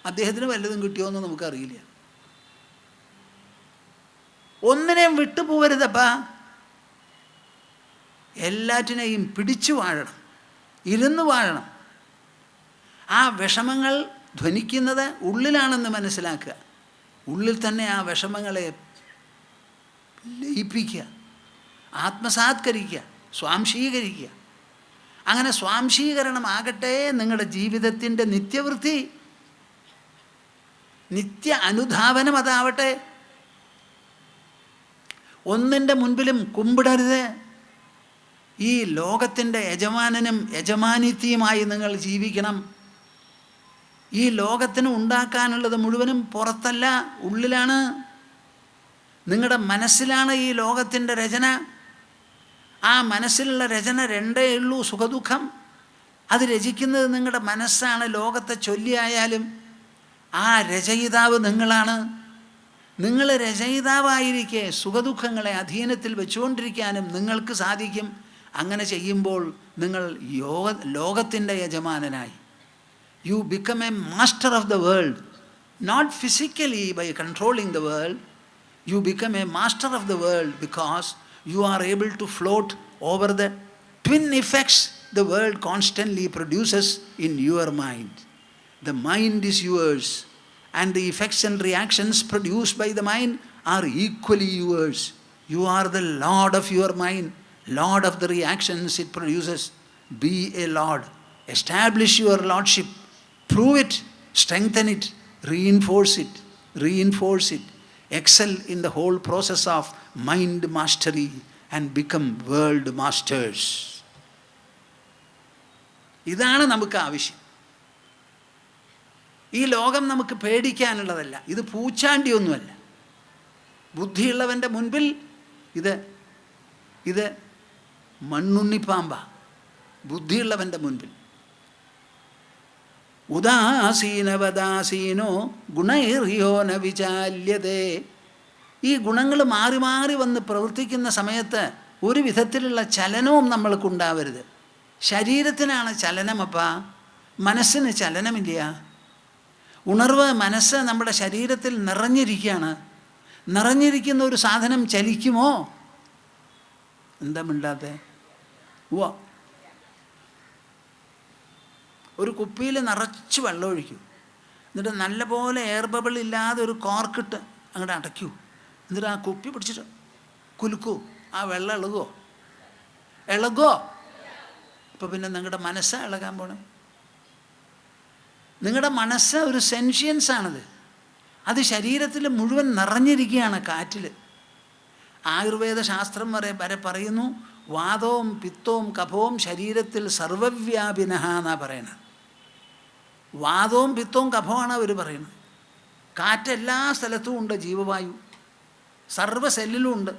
അദ്ദേഹത്തിന് വല്ലതും കിട്ടിയോന്ന് നമുക്കറിയില്ല. ഒന്നിനെയും വിട്ടുപോകരുതപ്പാ. എല്ലാറ്റിനെയും പിടിച്ചു വാഴണം, ഇരുന്ന് വാഴണം. ആ വിഷമങ്ങൾ ധ്വനിക്കുന്നത് ഉള്ളിലാണെന്ന് മനസ്സിലാക്കുക. ഉള്ളിൽ തന്നെ ആ വിഷമങ്ങളെ ലയിപ്പിക്കുക, ആത്മസാത്കരിക്കുക, സ്വാംശീകരിക്കുക. അങ്ങനെ സ്വാംശീകരണമാകട്ടെ നിങ്ങളുടെ ജീവിതത്തിൻ്റെ നിത്യവൃത്തി, നിത്യ അനുധാവനം അതാവട്ടെ. ഒന്നിൻ്റെ മുൻപിലും കുമ്പിടരുത്. ഈ ലോകത്തിൻ്റെ യജമാനനും യജമാനിത്വമായി നിങ്ങൾ ജീവിക്കണം. ഈ ലോകത്തിന് ഉണ്ടാക്കാനുള്ളത് മുഴുവനും പുറത്തല്ല, ഉള്ളിലാണ്. നിങ്ങളുടെ മനസ്സിലാണ് ഈ ലോകത്തിൻ്റെ രചന. ആ മനസ്സിലുള്ള രചന രണ്ടേ ഉള്ളൂ, സുഖദുഃഖം. അത് രചിക്കുന്നത് നിങ്ങളുടെ മനസ്സാണ്. ലോകത്തെ ചൊല്ലിയായാലും ആ രചയിതാവ് നിങ്ങളാണ്. നിങ്ങൾ രചയിതാവായിരിക്കെ സുഖദുഃഖങ്ങളെ അധീനത്തിൽ വെച്ചുകൊണ്ടിരിക്കാനും നിങ്ങൾക്ക് സാധിക്കും. അങ്ങനെ ചെയ്യുമ്പോൾ നിങ്ങൾ ലോകത്തിൻ്റെ യജമാനനായി. You become a master of the world, not physically by controlling the world. You become a master of the world because you are able to float over the twin effects the world constantly produces in your mind. The mind is yours, and the effects and reactions produced by the mind are equally yours. You are the lord of your mind, lord of the reactions it produces. Be a lord. Establish your lordship. Prove it, strengthen it, reinforce it, reinforce it. Excel in the whole process of mind mastery and become world masters. ഇതാണ് നമുക്ക് ആവശ്യം. ഈ ലോകം നമുക്ക് പേടിക്കാനുള്ളതല്ല. ഇത് പൂച്ചാണ്ടിയൊന്നുമല്ല. ബുദ്ധിയുള്ളവൻ്റെ മുൻപിൽ ഇത് മണ്ണുണ്ണിപ്പാമ്പ. ബുദ്ധിയുള്ളവൻ്റെ മുൻപിൽ. ഉദാസീനവദാസീനോ ഗുണൈര്യോ ന വിചാല്യതേ. ഈ ഗുണങ്ങൾ മാറി മാറി വന്ന് പ്രവർത്തിക്കുന്ന സമയത്ത് ഒരു വിധത്തിലുള്ള ചലനവും നമ്മൾക്കുണ്ടാവരുത്. ശരീരത്തിനാണ് ചലനമപ്പാ, മനസ്സിന് ചലനമില്ല. ഉണർവ്, മനസ്സ് നമ്മുടെ ശരീരത്തിൽ നിറഞ്ഞിരിക്കുകയാണ്. നിറഞ്ഞിരിക്കുന്ന ഒരു സാധനം ചലിക്കുമോ? എന്താ മിണ്ടാത്തെ? ഉവ്വ. ഒരു കുപ്പിയിൽ നിറച്ച് വെള്ളം ഒഴിക്കൂ. എന്നിട്ട് നല്ലപോലെ എയർ ബബിൾ ഇല്ലാതെ ഒരു കോർക്കിട്ട് അങ്ങോട്ട് അടയ്ക്കൂ. എന്നിട്ട് ആ കുപ്പി പിടിച്ചിട്ട് കുലുക്കൂ. ആ വെള്ളം ഇളകുമോ? ഇളകുമോ? ഇപ്പം പിന്നെ നിങ്ങളുടെ മനസ്സാണ് ഇളകാൻ പോണേ. നിങ്ങളുടെ മനസ്സ് ഒരു സെൻഷ്യൻസ് ആണത്. അത് ശരീരത്തിൽ മുഴുവൻ നിറഞ്ഞിരിക്കുകയാണ് കാറ്റിൽ. ആയുർവേദ ശാസ്ത്രം വരെ പറയുന്നു, വാതവും പിത്തവും കഫവും ശരീരത്തിൽ സർവവ്യാപിനഃ എന്നാണ് പറയണത്. വാതവും പിത്തവും കഫമാണ് അവർ പറയുന്നത്. കാറ്റെല്ലാ സ്ഥലത്തും ഉണ്ട്, ജീവവായു സർവ്വ സെല്ലിലും ഉണ്ട്.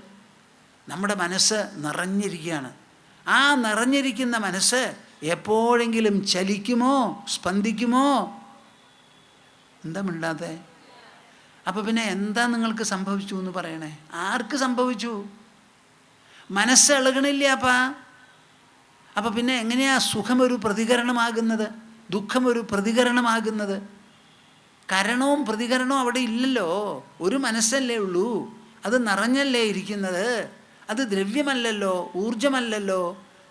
നമ്മുടെ മനസ്സ് നിറഞ്ഞിരിക്കുകയാണ്. ആ നിറഞ്ഞിരിക്കുന്ന മനസ്സ് എപ്പോഴെങ്കിലും ചലിക്കുമോ, സ്പന്ദിക്കുമോ? എന്താ മിണ്ടാതെ? അപ്പോൾ പിന്നെ എന്താ നിങ്ങൾക്ക് സംഭവിച്ചു എന്ന് പറയണേ? ആർക്ക് സംഭവിച്ചു? മനസ്സ് ഇളകണില്ല അപ്പാ. അപ്പം പിന്നെ എങ്ങനെയാ സുഖമൊരു പ്രതികരണമാകുന്നത്, ദുഃഖമൊരു പ്രതികരണമാകുന്നത്? കരണവും പ്രതികരണവും അവിടെ ഇല്ലല്ലോ. ഒരു മനസ്സല്ലേ ഉള്ളൂ, അത് നിറഞ്ഞല്ലേ ഇരിക്കുന്നത്. അത് ദ്രവ്യമല്ലല്ലോ, ഊർജമല്ലല്ലോ.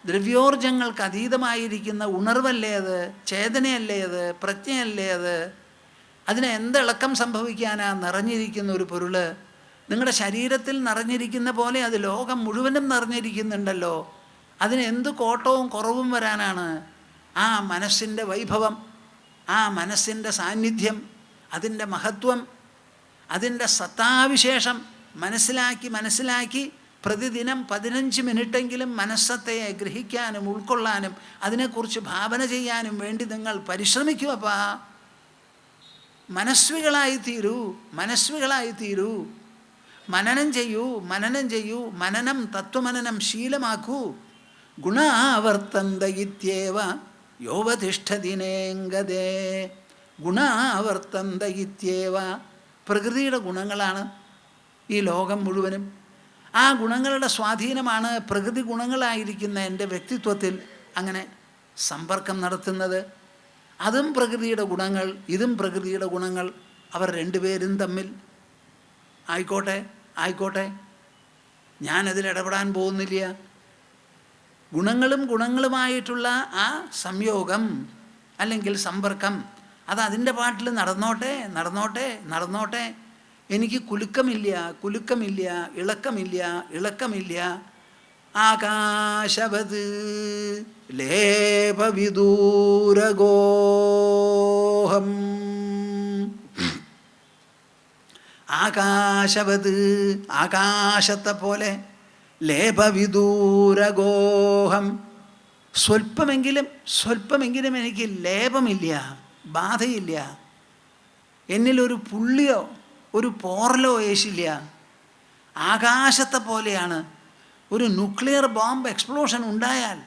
ദ്രവ്യോർജങ്ങൾക്ക് അതീതമായിരിക്കുന്ന ഉണർവല്ലേ അത്, ചേതനയല്ലേ അത്, പ്രജ്ഞയല്ലേ അത്. അതിന് എന്തിളക്കം സംഭവിക്കാനാ? നിറഞ്ഞിരിക്കുന്ന ഒരു പൊരുൾ നിങ്ങളുടെ ശരീരത്തിൽ നിറഞ്ഞിരിക്കുന്ന പോലെ അത് ലോകം മുഴുവനും നിറഞ്ഞിരിക്കുന്നുണ്ടല്ലോ. അതിന് എന്ത് കോട്ടവും കുറവും വരാനാണ്? ആ മനസ്സിൻ്റെ വൈഭവം, ആ മനസ്സിൻ്റെ സാന്നിധ്യം, അതിൻ്റെ മഹത്വം, അതിൻ്റെ സത്താവിശേഷം മനസ്സിലാക്കി പ്രതിദിനം 15 മിനിറ്റെങ്കിലും മനസ്സത്തെ ഗ്രഹിക്കാനും ഉൾക്കൊള്ളാനും അതിനെക്കുറിച്ച് ഭാവന ചെയ്യാനും വേണ്ടി നിങ്ങൾ പരിശ്രമിക്കുമപ്പാ. മനസ്വികളായി തീരൂ. മനനം ചെയ്യൂ. മനനം, തത്വമനനം ശീലമാക്കൂ. ഗുണാവർത്തന്ത ഇത്യേവ യോവതിഷ്ഠതി നേംഗതേ. ഗുണാവർത്തന്ത ഇത്യേവ. പ്രകൃതിയുടെ ഗുണങ്ങളാണ് ഈ ലോകം മുഴുവനും. ആ ഗുണങ്ങളുടെ സ്വാധീനമാണ് പ്രകൃതി ഗുണങ്ങളായിരിക്കുന്ന എൻ്റെ വ്യക്തിത്വത്തിൽ അങ്ങനെ സമ്പർക്കം നടത്തുന്നത്. അതും പ്രകൃതിയുടെ ഗുണങ്ങൾ, ഇതും പ്രകൃതിയുടെ ഗുണങ്ങൾ. അവർ രണ്ടുപേരും തമ്മിൽ ആയിക്കോട്ടെ, ഞാനതിലിടപെടാൻ പോകുന്നില്ല. ഗുണങ്ങളുമായിട്ടുള്ള ആ സംയോഗം അല്ലെങ്കിൽ സമ്പർക്കം അത് അതിൻ്റെ പാട്ടിൽ നടന്നോട്ടെ. എനിക്ക് കുലുക്കമില്ല, ഇളക്കമില്ല. ആകാശവത് ലേപവിദൂരഗോഹം. ആകാശത്തെ പോലെ ലേപവിദൂരഗോഹം. സ്വല്പമെങ്കിലും എനിക്ക് ലേപമില്ല, ബാധയില്ല. എന്നിലൊരു പുള്ളിയോ ഒരു പോറലോ ഏശില്ല. ആകാശത്തെ പോലെയാണ്. ഒരു ന്യൂക്ലിയർ ബോംബ് എക്സ്പ്ലോഷൻ ഉണ്ടായാൽ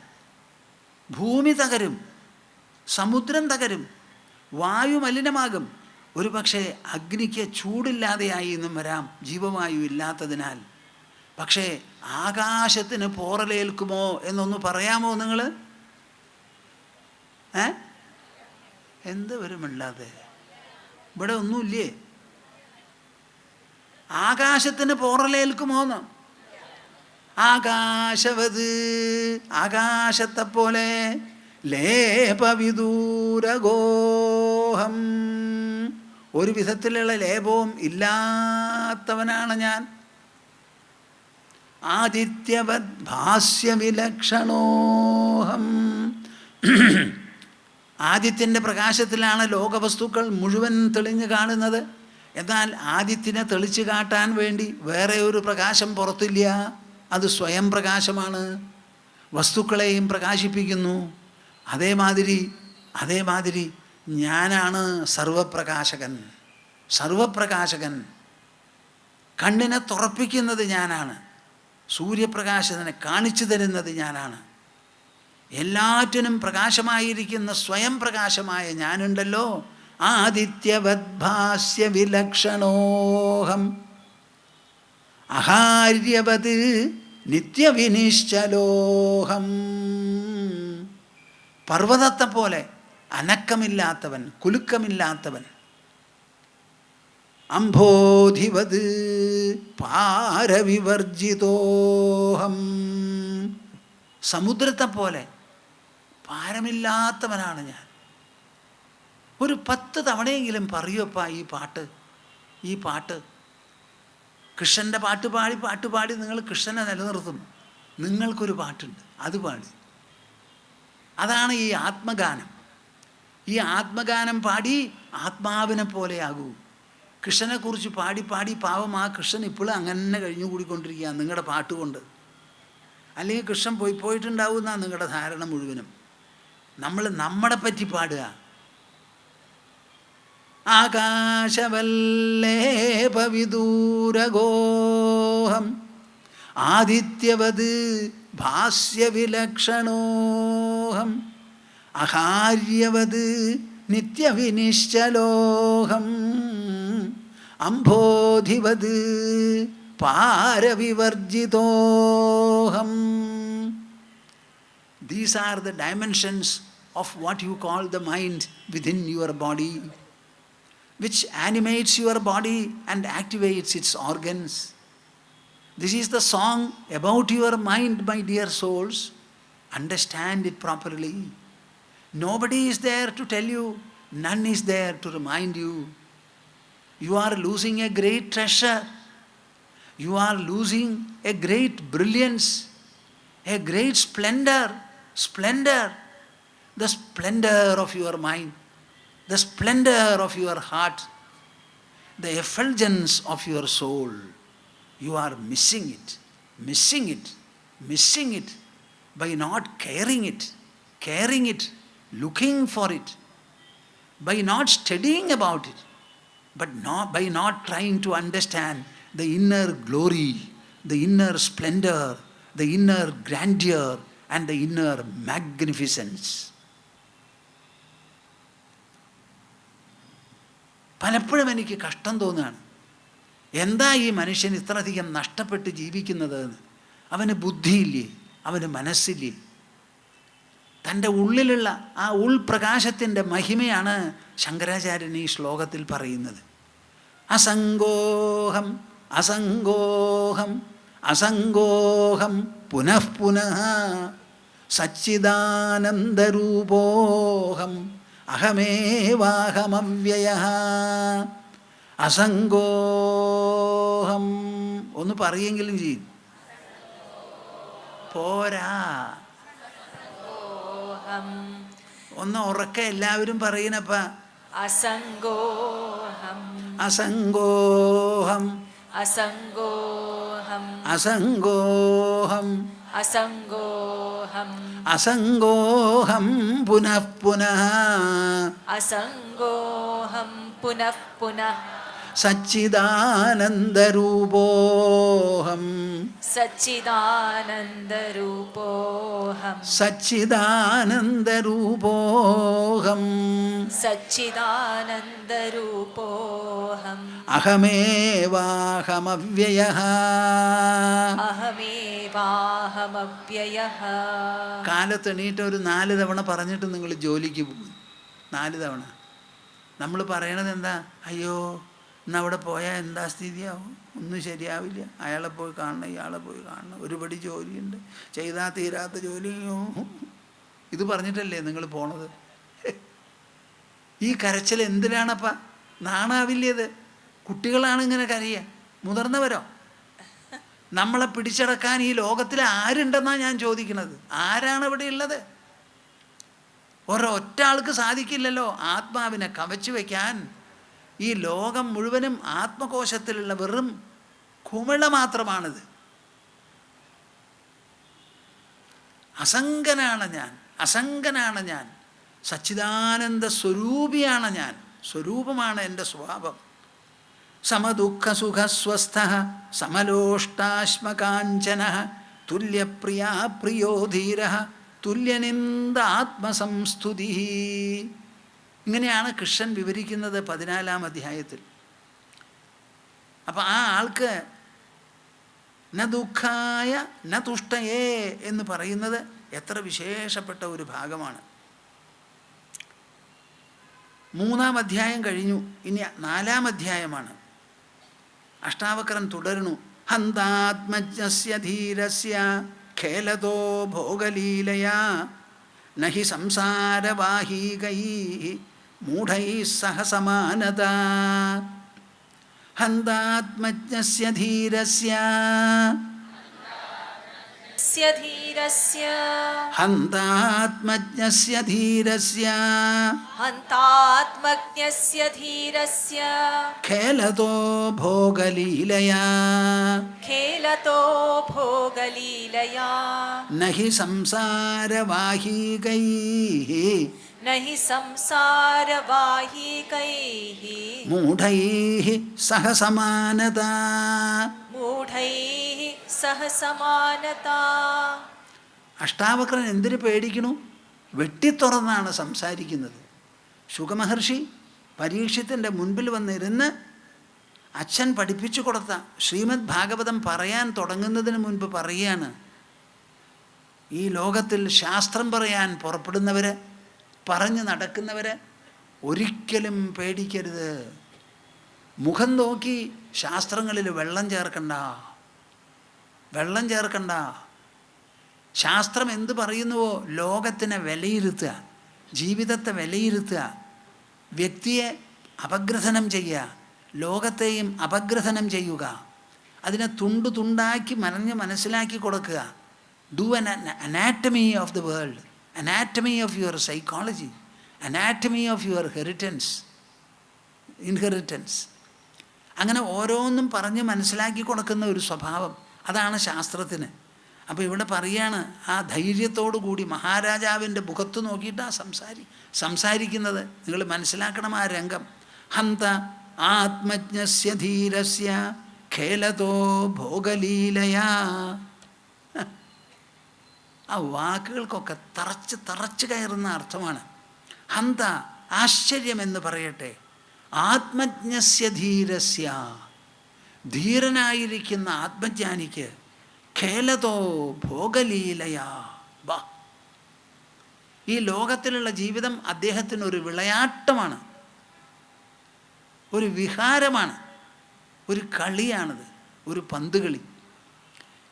ഭൂമി തകരും, സമുദ്രം തകരും, വായു മലിനമാകും. ഒരു പക്ഷേ അഗ്നിക്ക് ചൂടില്ലാതെയായി എന്നും വരാം, ജീവവായു ഇല്ലാത്തതിനാൽ. പക്ഷേ ആകാശത്തിന് പോറലേൽക്കുമോ എന്നൊന്ന് പറയാമോ നിങ്ങൾ? എന്ത് വരുമില്ലാതെ? ഇവിടെ ഒന്നുമില്ലേ? ആകാശത്തിന് പോറലേൽക്കുമോന്ന്? ആകാശവത്, ആകാശത്തെ പോലെ, ലേപവിദൂരഗോഹം. ഒരു വിധത്തിലുള്ള ലേപവും ഇല്ലാത്തവനാണ് ഞാൻ. ആദിത്യവത് ഭാസ്യവിലക്ഷണോഹം. ആദിത്യൻ്റെ പ്രകാശത്തിലാണ് ലോകവസ്തുക്കൾ മുഴുവൻ തെളിഞ്ഞു കാണുന്നത്. എന്നാൽ ആദിത്യനെ തെളിച്ചു കാട്ടാൻ വേണ്ടി വേറെ ഒരു പ്രകാശം പുറത്തില്ല. അത് സ്വയം പ്രകാശമാണ്, വസ്തുക്കളെയും പ്രകാശിപ്പിക്കുന്നു. അതേമാതിരി ഞാനാണ് സർവപ്രകാശകൻ. കണ്ണിനെ തുറപ്പിക്കുന്നത് ഞാനാണ്. സൂര്യപ്രകാശത്തിനെ കാണിച്ചു തരുന്നത് ഞാനാണ്. എല്ലാറ്റിനും പ്രകാശമായിരിക്കുന്ന സ്വയം പ്രകാശമായ ഞാനുണ്ടല്ലോ. ആദിത്യവദ്ഭാസ്യ വിലക്ഷണോഹം. അഹാര്യവത് നിത്യവിനിശ്ചലോഹം. പർവ്വതത്തെ പോലെ അനക്കമില്ലാത്തവൻ, കുലുക്കമില്ലാത്തവൻ. അംബോധിവത് പാരവിവർജിതോഹം. സമുദ്രത്തെ പോലെ പാരമില്ലാത്തവനാണ് ഞാൻ. ഒരു 10 തവണയെങ്കിലും പറയൂപ്പാ ഈ പാട്ട്. കൃഷ്ണൻ്റെ പാട്ട് പാടി നിങ്ങൾ കൃഷ്ണനെ നിലനിർത്തും. നിങ്ങൾക്കൊരു പാട്ടുണ്ട്, അത് പാടി. അതാണ് ഈ ആത്മഗാനം. ഈ ആത്മഗാനം പാടി ആത്മാവിനെ പോലെയാകൂ. കൃഷ്ണനെക്കുറിച്ച് പാടി പാടി പാവം ആ കൃഷ്ണൻ ഇപ്പോഴും അങ്ങനെ കഴിഞ്ഞു കൂടിക്കൊണ്ടിരിക്കുക നിങ്ങളുടെ പാട്ട് കൊണ്ട്. അല്ലെങ്കിൽ കൃഷ്ണൻ പോയിട്ടുണ്ടാവും എന്നാണ് നിങ്ങളുടെ ധാരണ മുഴുവനും. നമ്മൾ നമ്മളെ പറ്റി പാടുക. ആകാശവല്ലേപവിദൂരഗോഹം ആദിത്യവത് ഭാസ്യവിലക്ഷണോഹം അഹാര്യവത് നിത്യവിനിശ്ചലോഹം അംബോധിവത് പാരവിവർജിതോഹം. These are the dimensions of what you call the mind within your body, which animates your body and activates its organs. This is the song about your mind, my dear souls. Understand it properly. Nobody is there to tell you, none is there to remind you. You are losing a great treasure. You are losing a great brilliance, a great splendor, the splendor of your mind, the splendor of your heart, the effulgence of your soul. You are missing it by not caring it, looking for it, by not studying about it, but by not trying to understand the inner glory, the inner splendor, the inner grandeur and the inner magnificence. പലപ്പോഴും എനിക്ക് കഷ്ടം തോന്നുകയാണ്, എന്താ ഈ മനുഷ്യൻ ഇത്രയധികം നഷ്ടപ്പെട്ട് ജീവിക്കുന്നത് എന്ന്. അവന് ബുദ്ധിയില്ലേ, അവന് മനസ്സില്ലേ. തൻ്റെ ഉള്ളിലുള്ള ആ ഉൾപ്രകാശത്തിൻ്റെ മഹിമയാണ് ശങ്കരാചാര്യൻ ഈ ശ്ലോകത്തിൽ പറയുന്നത്. അസംഗോഹം അസംഗോഹം അസംഗോഹം പുനഃ പുനഃ സച്ചിദാനന്ദരൂപോഹം അഹമേവാഹമവ്യയഃ. അസംഗോഹം ഒന്ന് പറയെങ്കിലും ചെയ്യും, പോരാ. ഒന്ന് ഉറക്കെ എല്ലാവരും പറയുന്നപ്പ. അസംഗോഹം അസംഗോഹം അസംഗോഹം അസംഗോഹം അസംഗോഹം അസംഗോഹം പുനഃ പുനഃ അസംഗോഹം പുനഃ പുനഃ സച്ചിദാനന്ദരൂപോഹം സച്ചിദാനന്ദരൂപോഹം സച്ചിദാനന്ദരൂപോഹം സച്ചിദാനന്ദരൂപോഹം അഹമേവാഹമവ്യയഃ. അഹമേവാഹമവ്യയഃ. കാലത്ത് എണീറ്റ് ഒരു 4 തവണ പറഞ്ഞിട്ട് നിങ്ങൾ ജോലിക്ക് പോകും. 4 തവണ നമ്മൾ പറയണത് എന്താ? അയ്യോ ഇന്ന് അവിടെ പോയാൽ എന്താ സ്ഥിതിയാവും, ഒന്നും ശരിയാവില്ല, അയാളെ പോയി കാണണം, ഇയാളെ പോയി കാണണം, ഒരുപടി ജോലിയുണ്ട്, ചെയ്താൽ തീരാത്ത ജോലിയോ. ഇത് പറഞ്ഞിട്ടല്ലേ നിങ്ങൾ പോണത്? ഈ കരച്ചിൽ എന്തിനാണപ്പ? നാണാവില്ലേത്? കുട്ടികളാണ് ഇങ്ങനെ കരയുക, മുതിർന്നവരോ? നമ്മളെ പിടിച്ചടക്കാൻ ഈ ലോകത്തിൽ ആരുണ്ടെന്നാണ് ഞാൻ ചോദിക്കുന്നത്. ആരാണ് ഇവിടെ ഉള്ളത്? ഒരൊറ്റ ആൾക്ക് സാധിക്കില്ലല്ലോ ആത്മാവിനെ കവച്ചു വയ്ക്കാൻ. ഈ ലോകം മുഴുവനും ആത്മകോശത്തിലുള്ള വെറും കുമിള മാത്രമാണിത്. അസംഗനാണ് ഞാൻ, സച്ചിദാനന്ദ സ്വരൂപിയാണ് ഞാൻ, സ്വരൂപമാണ് എൻ്റെ സ്വഭാവം. സമദുഃഖസുഖസ്വസ്ഥഃ സമലോഷ്ടാശ്മകാഞ്ചനഃ തുല്യപ്രിയാ പ്രിയോ ധീരഃ തുല്യനിന്ദ ആത്മസംസ്തുതി. ഇങ്ങനെയാണ് കൃഷ്ണൻ വിവരിക്കുന്നത് 14-ാം അധ്യായത്തിൽ. അപ്പം ആ ആൾക്ക് ന ദുഃഖായ ന തുഷ്ടയേ എന്ന് പറയുന്നത് എത്ര വിശേഷപ്പെട്ട ഒരു ഭാഗമാണ്. 3-ാം അധ്യായം കഴിഞ്ഞു, ഇനി 4-ാം അധ്യായമാണ്. അഷ്ടാവക്രൻ തുടരുന്നു. ഹന്താത്മജ്ഞസ്യ ധീരസ്യ ഖേലതോ ഭോഗലീലയാ നഹി സംസാരവാഹീകൈഃ മൂഢൈഃ സഹ സമാനതാ. ഹന്താത്മജ്ഞസ്യ ധീരസ്യ ധീരസ്യ ഹന്താത്മജ്ഞസ്യ ധീരസ്യ ഹന്താത്മജ്ഞസ്യ ധീരസ്യ ഖേലതോ ഭോഗലീലയാ ഖേലതോ ഭോഗലീലയാ നഹി സംസാരവാഹീകൈഃ നഹി സംസാരവാഹികൈഃ മൂഢൈഃ സഹ സമാനതാ. മൂഢൈഃ സഹ സമാനതാ. അഷ്ടാവക്രൻ എന്തിനു പേടിക്കണു? വെട്ടിത്തുറന്നാണ് സംസാരിക്കുന്നത്. ശുകമഹർഷി പരീക്ഷത്തിൻ്റെ മുൻപിൽ വന്നിരുന്ന് അച്ഛൻ പഠിപ്പിച്ചു കൊടുത്ത ശ്രീമദ് ഭാഗവതം പറയാൻ തുടങ്ങുന്നതിന് മുൻപ് പറയുകയാണ്, ഈ ലോകത്തിൽ ശാസ്ത്രം പറയാൻ പുറപ്പെടുന്നവർ, പറഞ്ഞു നടക്കുന്നവർ ഒരിക്കലും പേടിക്കരുത്. മുഖം നോക്കി ശാസ്ത്രങ്ങളിൽ വെള്ളം ചേർക്കണ്ട, വെള്ളം ചേർക്കണ്ട. ശാസ്ത്രം എന്ത് പറയുന്നുവോ ലോകത്തിനെ വിലയിരുത്തുക, ജീവിതത്തെ വിലയിരുത്തുക, വ്യക്തിയെ അപഗ്രഥനം ചെയ്യുക, ലോകത്തെയും അപഗ്രഥനം ചെയ്യുക, അതിനെ തുണ്ടു തുണ്ടാക്കി മനസ്സിലാക്കി കൊടുക്കുക. Do an anatomy of the world, anatomy of your psychology, anatomy of your inheritance. അങ്ങനെ ഓരോന്നും പറഞ്ഞ് മനസ്സിലാക്കി കൊടുക്കുന്ന ഒരു സ്വഭാവം, അതാണ് ശാസ്ത്രത്തിന്. അപ്പോൾ ഇവിടെ പറയാണ്, ആ ധൈര്യത്തോടു കൂടി മഹാരാജാവിൻ്റെ മുഖത്ത് നോക്കിയിട്ടാണ് സംസാരിക്കുന്നത്. നിങ്ങൾ മനസ്സിലാക്കണം ആ രംഗം. ഹന്ത ആത്മജ്ഞസ്യ ധീരസ്യ ഖേലതോ ഭോഗലീലയാ. ആ വാക്കുകൾക്കൊക്കെ തറച്ച് കയറുന്ന അർത്ഥമാണ്. ഹന്ത ആശ്ചര്യമെന്ന് പറയട്ടെ, ആത്മജ്ഞസ്യ ധീരസ്യ ധീരനായിരിക്കുന്ന ആത്മജ്ഞാനിക്ക് ഖേലതോ ഭോഗലീലയാ. വാ, ഈ ലോകത്തിലുള്ള ജീവിതം അദ്ദേഹത്തിനൊരു വിളയാട്ടമാണ്, ഒരു വിഹാരമാണ്, ഒരു കളിയാണത്, ഒരു പന്തുകളി.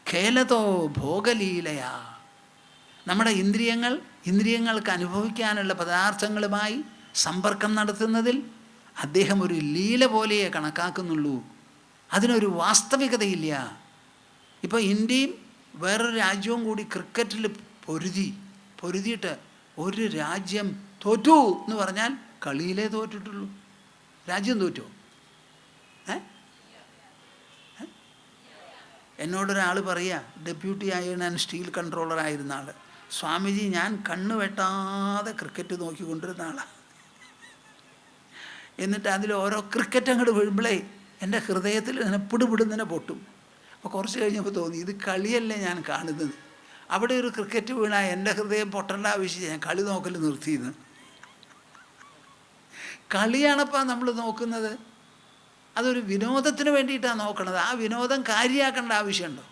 ഖേലതോ ഭോഗലീലയാ. നമ്മുടെ ഇന്ദ്രിയങ്ങൾക്ക് അനുഭവിക്കാനുള്ള പദാർത്ഥങ്ങളുമായി സമ്പർക്കം നടത്തുന്നതിൽ അദ്ദേഹം ഒരു ലീല പോലെയേ കണക്കാക്കുന്നുള്ളൂ. അതിനൊരു വാസ്തവികതയില്ല. ഇപ്പോൾ ഇന്ത്യയും വേറൊരു രാജ്യവും കൂടി ക്രിക്കറ്റിൽ പൊരുതിയിട്ട് ഒരു രാജ്യം തോറ്റു എന്ന് പറഞ്ഞാൽ കളിയിലേ തോറ്റിട്ടുള്ളൂ. രാജ്യം തോറ്റോ? എന്നോടൊരാൾ പറയുക, ഡെപ്യൂട്ടി അയൺ ആൻഡ് സ്റ്റീൽ കൺട്രോളറായിരുന്ന ആൾ, സ്വാമിജി ഞാൻ കണ്ണ് വെട്ടാതെ ക്രിക്കറ്റ് നോക്കിക്കൊണ്ടിരുന്ന ആളാണ്. എന്നിട്ട് അതിൽ ഓരോ ക്രിക്കറ്റ് അങ്ങോട്ട് വീഴുമ്പോഴേ എൻ്റെ ഹൃദയത്തിൽ ഇങ്ങനെ പിടുപിടുന്നതിനെ പൊട്ടും. അപ്പോൾ കുറച്ച് കഴിഞ്ഞപ്പോൾ തോന്നി, ഇത് കളിയല്ലേ ഞാൻ കാണുന്നത്. അവിടെ ഒരു ക്രിക്കറ്റ് വീണാൽ എൻ്റെ ഹൃദയം പൊട്ടേണ്ട ആവശ്യം, ഞാൻ കളി നോക്കൽ നിർത്തിയെന്ന്. കളിയാണപ്പോൾ നമ്മൾ നോക്കുന്നത്, അതൊരു വിനോദത്തിന് വേണ്ടിയിട്ടാണ് നോക്കണത്. ആ വിനോദം കാര്യമാക്കേണ്ട ആവശ്യമുണ്ടോ?